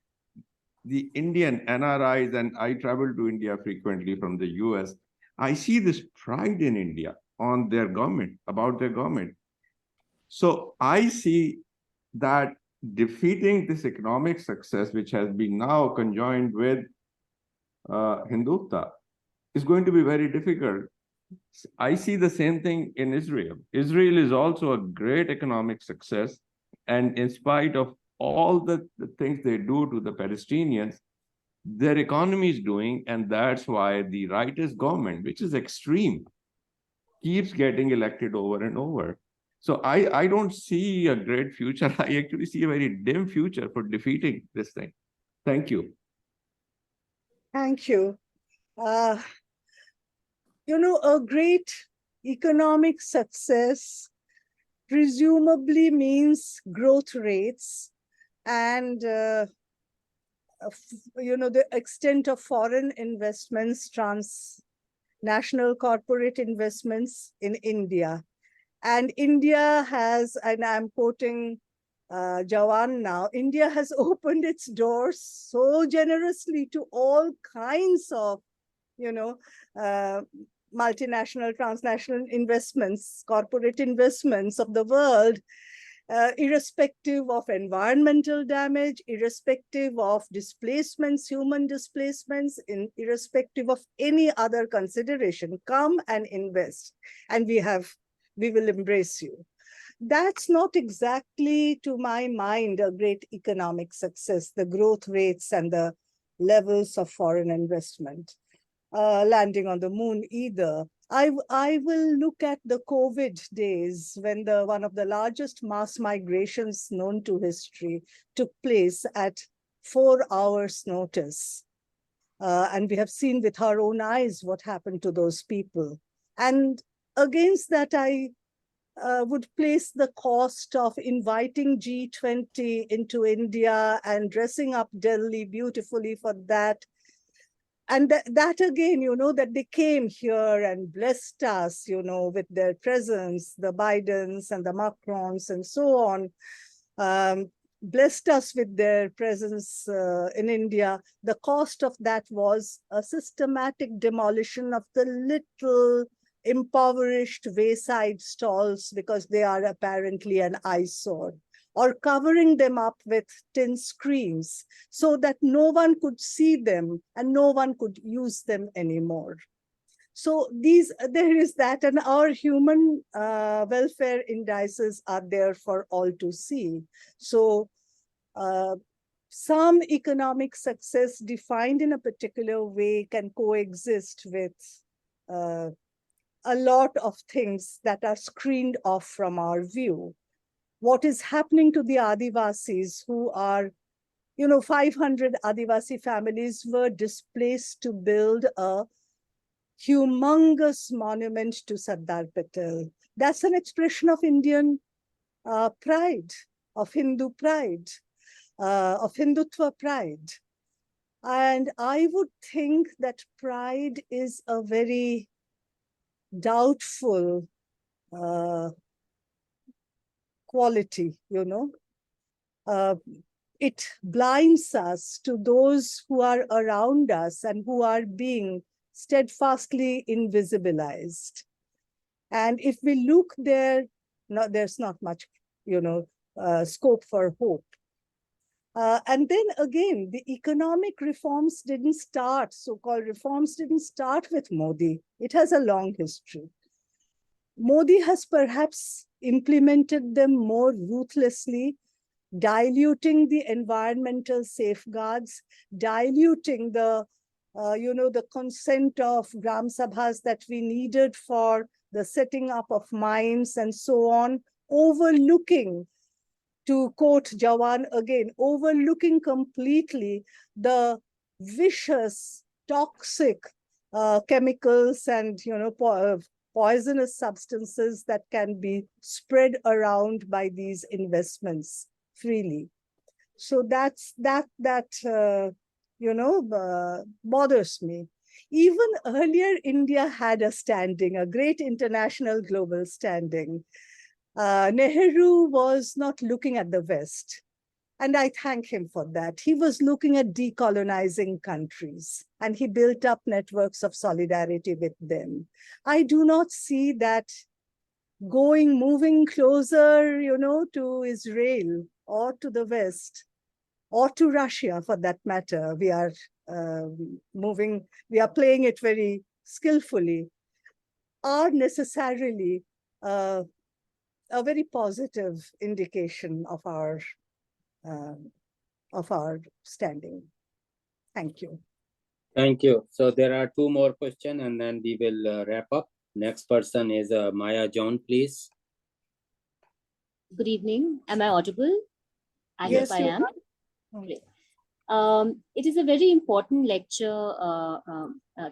the Indian NRIs, and I travel to India frequently from the US, I see this pride in India on their government, about their government. So I see that defeating this economic success, which has been now conjoined with Hindutva, is going to be very difficult. I see the same thing in Israel. Israel is also a great economic success, and in spite of all the things they do to the Palestinians, their economy is doing, and that's why the rightist government, which is extreme, keeps getting elected over and over. So I don't see a great future. I actually see a very dim future for defeating this thing. Thank you. Thank you. A great economic success presumably means growth rates and the extent of foreign investments, transnational corporate investments in India. And India has, and I'm quoting Jawan now, India has opened its doors so generously to all kinds of, multinational, transnational investments, corporate investments of the world, irrespective of environmental damage, irrespective of displacements, human displacements, irrespective of any other consideration. Come and invest, and we will embrace you. That's not exactly, to my mind, a great economic success, the growth rates and the levels of foreign investment. Landing on the moon either. I will look at the COVID days when one of the largest mass migrations known to history took place at 4 hours notice. And we have seen with our own eyes what happened to those people. And against that, I would place the cost of inviting G20 into India and dressing up Delhi beautifully for that. And that again, that they came here and blessed us, with their presence, the Bidens and the Macrons and so on, blessed us with their presence in India. The cost of that was a systematic demolition of the little impoverished wayside stalls because they are apparently an eyesore, or covering them up with tin screens so that no one could see them and no one could use them anymore. So there is that, and our human welfare indices are there for all to see. So some economic success defined in a particular way can coexist with a lot of things that are screened off from our view. What is happening to the Adivasis who are, 500 Adivasi families were displaced to build a humongous monument to Sardar Patel. That's an expression of Indian pride, of Hindu pride, of Hindutva pride. And I would think that pride is a very doubtful quality, it blinds us to those who are around us and who are being steadfastly invisibilized. And if we look there, there's not much, scope for hope. And then again, the economic reforms didn't start, so-called reforms didn't start with Modi. It has a long history. Modi has perhaps implemented them more ruthlessly, diluting the environmental safeguards, diluting the, the consent of Gram Sabhas that we needed for the setting up of mines and so on, overlooking, to quote Jawan again, overlooking completely the vicious, toxic chemicals and, poisonous substances that can be spread around by these investments freely. So that bothers me. Even earlier, India had a standing, a great international global standing. Nehru was not looking at the West. And I thank him for that. He was looking at decolonizing countries, and he built up networks of solidarity with them. I do not see that moving closer, to Israel or to the West or to Russia for that matter. We are we are playing it very skillfully, are necessarily a very positive indication of our standing. Thank you. Thank you. So there are two more questions and then we will wrap up. Next person is Maya John, please. Good evening. Am I audible? I Yes, hope I am. Great. It is a very important lecture,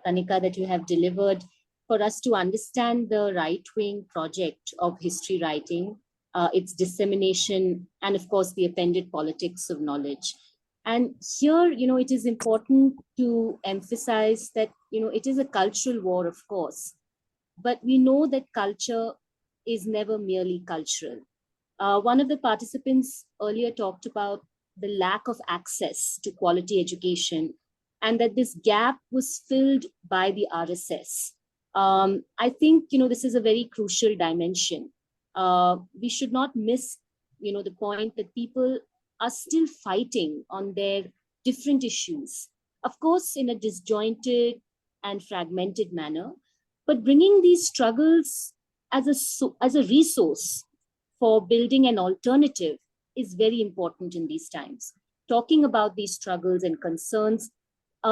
Tanika, that you have delivered for us to understand the right-wing project of history writing, its dissemination, and of course, the appended politics of knowledge. And here, it is important to emphasize that, it is a cultural war, of course, but we know that culture is never merely cultural. One of the participants earlier talked about the lack of access to quality education and that this gap was filled by the RSS. I think, this is a very crucial dimension. We should not miss, the point that people are still fighting on their different issues, of course, in a disjointed and fragmented manner, but bringing these struggles as a resource for building an alternative is very important in these times. Talking about these struggles and concerns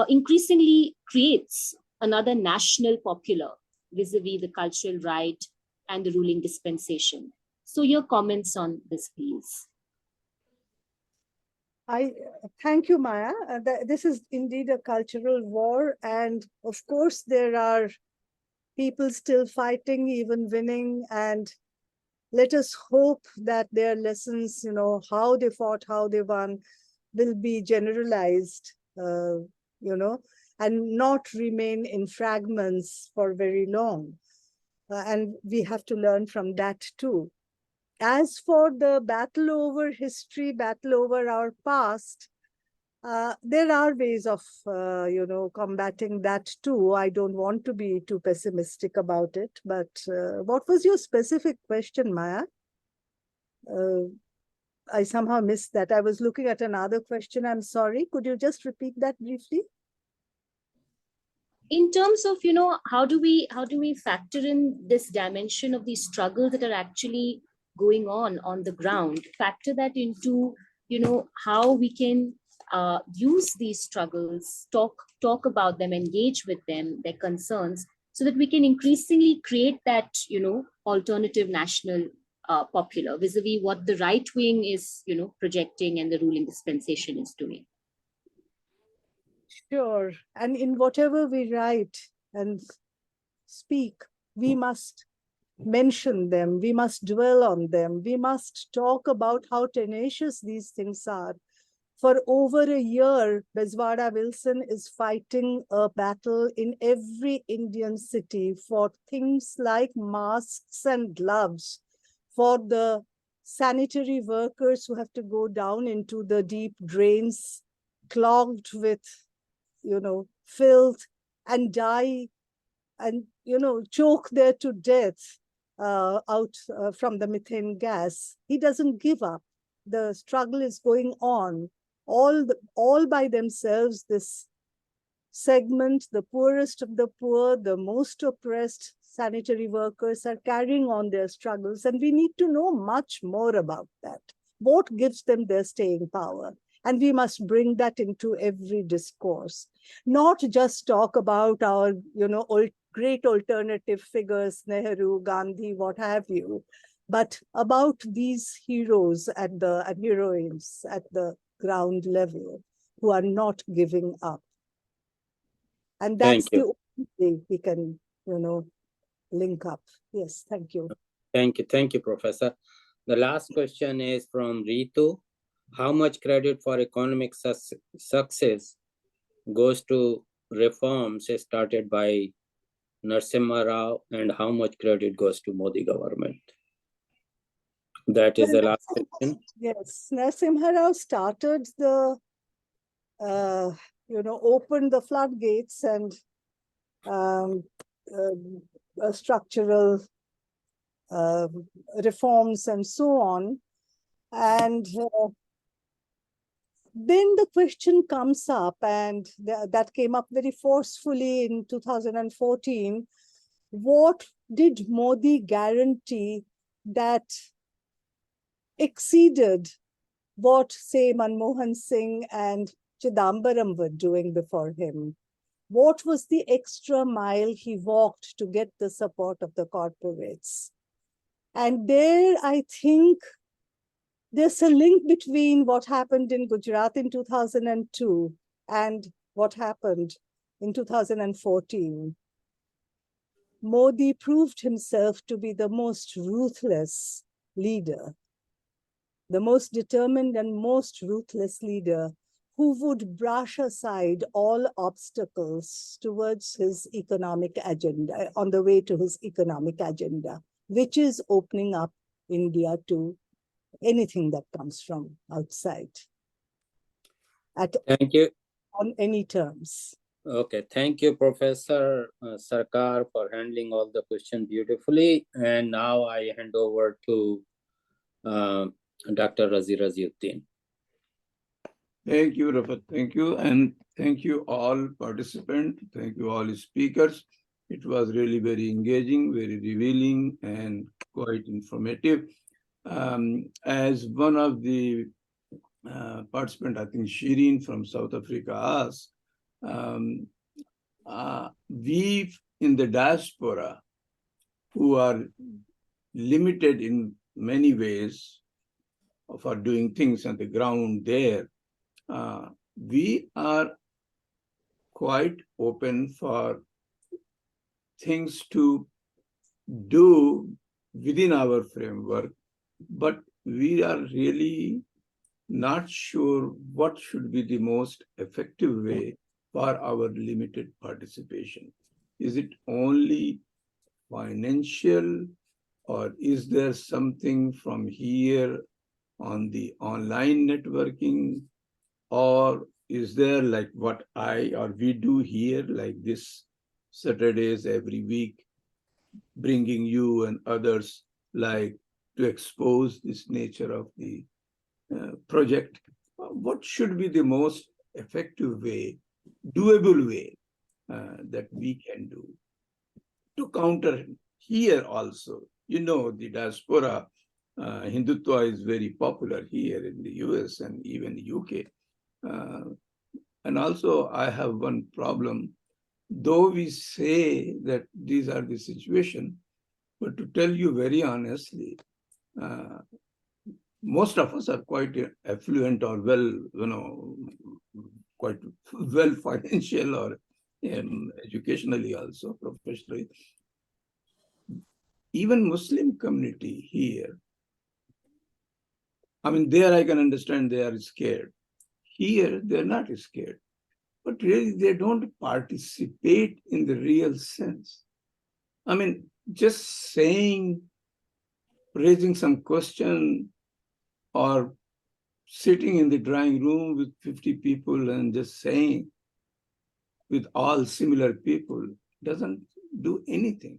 increasingly creates another national popular vis-a-vis the cultural right and the ruling dispensation. So your comments on this, please. I thank you, Maya. This is indeed a cultural war. And of course, there are people still fighting, even winning. And let us hope that their lessons, how they fought, how they won, will be generalized, and not remain in fragments for very long. And we have to learn from that too. As for the battle over history, battle over our past, there are ways of, combating that too. I don't want to be too pessimistic about it, but what was your specific question, Maya? I somehow missed that. I was looking at another question. I'm sorry. Could you just repeat that briefly? in terms of, how do we factor in this dimension of these struggles that are actually going on the ground, factor that into, how we can use these struggles, talk about them, engage with them, their concerns, so that we can increasingly create that, alternative national popular vis-a-vis what the right wing is, projecting and the ruling dispensation is doing. Sure. And in whatever we write and speak, we must mention them, we must dwell on them, we must talk about how tenacious these things are. For over a year, Bezwada Wilson is fighting a battle in every Indian city for things like masks and gloves, for the sanitary workers who have to go down into the deep drains clogged with, filth and die and, choke there to death out from the methane gas. He doesn't give up. The struggle is going on. All by themselves, this segment, the poorest of the poor, the most oppressed sanitary workers are carrying on their struggles. And we need to know much more about that. What gives them their staying power? And we must bring that into every discourse, not just talk about our, great alternative figures, Nehru, Gandhi, what have you, but about these heroes and heroines at the ground level who are not giving up. And that's the only way we can, link up. Yes, thank you. Thank you, Professor. The last question is from Ritu. How much credit for economic success goes to reforms started by Narasimha Rao, and how much credit goes to Modi government? That is the last question. Yes, Narasimha Rao started the, opened the floodgates and structural reforms and so on. And then the question comes up, and that came up very forcefully in 2014. What did Modi guarantee that exceeded what, say, Manmohan Singh and Chidambaram were doing before him? What was the extra mile he walked to get the support of the corporates? And there, I think, there's a link between what happened in Gujarat in 2002 and what happened in 2014. Modi proved himself to be the most ruthless leader, the most determined and most ruthless leader who would brush aside all obstacles towards his economic agenda, on the way to his economic agenda, which is opening up India to anything that comes from outside. Thank you. On any terms. Okay, thank you, Professor Sarkar, for handling all the questions beautifully. And now I hand over to Dr. Raziuddin. Thank you, Rafat. Thank you. And thank you all participants. Thank you all speakers. It was really very engaging, very revealing, and quite informative. As one of the participants, I think Shireen from South Africa asked, we in the diaspora who are limited in many ways for doing things on the ground there, we are quite open for things to do within our framework, but we are really not sure what should be the most effective way for our limited participation. Is it only financial, or is there something from here on the online networking, or is there like what I or we do here, like this Saturdays every week, bringing you and others like to expose this nature of the project? What should be the most effective way, doable way that we can do to counter here also. You know, the diaspora Hindutva is very popular here in the US and even UK. And also I have one problem. Though we say that these are the situation, but to tell you very honestly, most of us are quite affluent or well, quite well financial or educationally also, professionally. Even Muslim community here, I mean, there I can understand they are scared. Here, they're not scared. But really, they don't participate in the real sense. I mean, just saying, raising some question, or sitting in the drawing room with 50 people and just saying with all similar people doesn't do anything.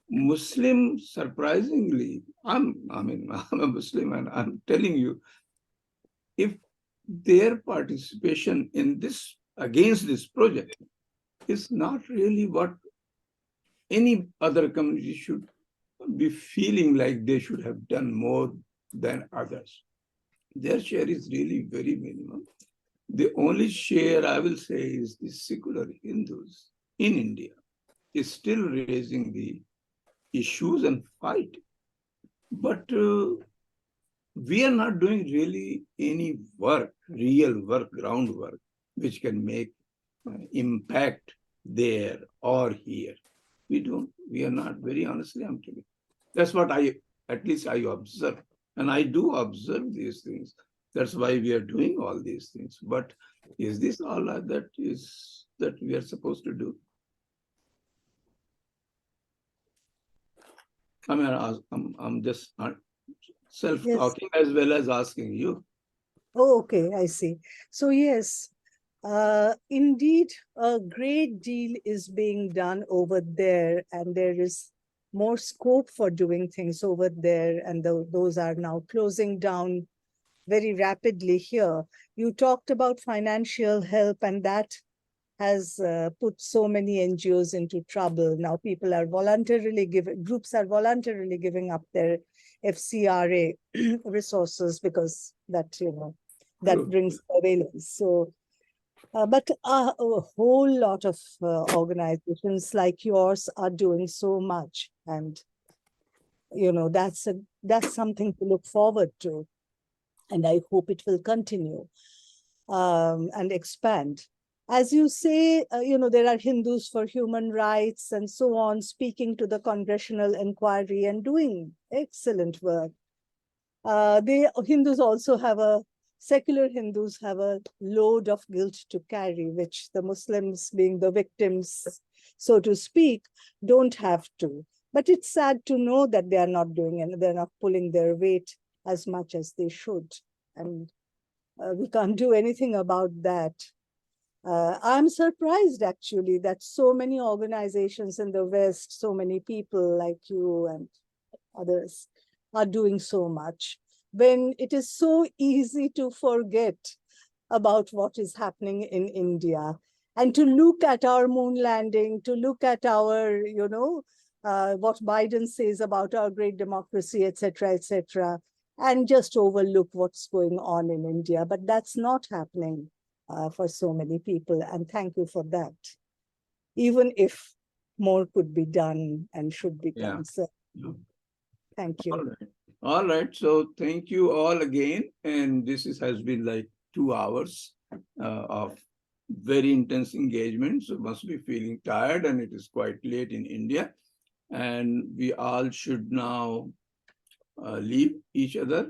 Muslims, surprisingly, I'm a Muslim, and I'm telling you, if their participation in this, against this project, is not really what any other community should be feeling like they should have done more than others. Their share is really very minimum. The only share I will say is the secular Hindus in India is still raising the issues and fight. But we are not doing really any work, real work, groundwork, which can make impact there or here. We are not, very honestly, I'm telling you. That's what at least I observe. And I do observe these things. That's why we are doing all these things. But is this all that we are supposed to do? I mean, I'm just self-talking as well as asking you. Oh, okay, I see. So yes, indeed, a great deal is being done over there, and there is more scope for doing things over there, and those are now closing down very rapidly here. You talked about financial help, and that has put so many NGOs into trouble. Now people are groups are voluntarily giving up their FCRA resources because that, that brings surveillance. So, but a whole lot of organizations like yours are doing so much, and that's something to look forward to, and I hope it will continue and expand. As you say, there are Hindus for human rights and so on, speaking to the congressional inquiry and doing excellent work. Secular Hindus have a load of guilt to carry, which the Muslims, being the victims, so to speak, don't have to. But it's sad to know that they are not doing it. They're not pulling their weight as much as they should. And we can't do anything about that. I'm surprised, actually, that so many organizations in the West, so many people like you and others are doing so much, when it is so easy to forget about what is happening in India, and to look at our moon landing, to look at our, what Biden says about our great democracy, etc., and just overlook what's going on in India. But that's not happening for so many people, and thank you for that. Even if more could be done and should be done. So, thank you. All right. So thank you all again. And this has been like 2 hours of very intense engagement. So must be feeling tired, and it is quite late in India. And we all should now leave each other.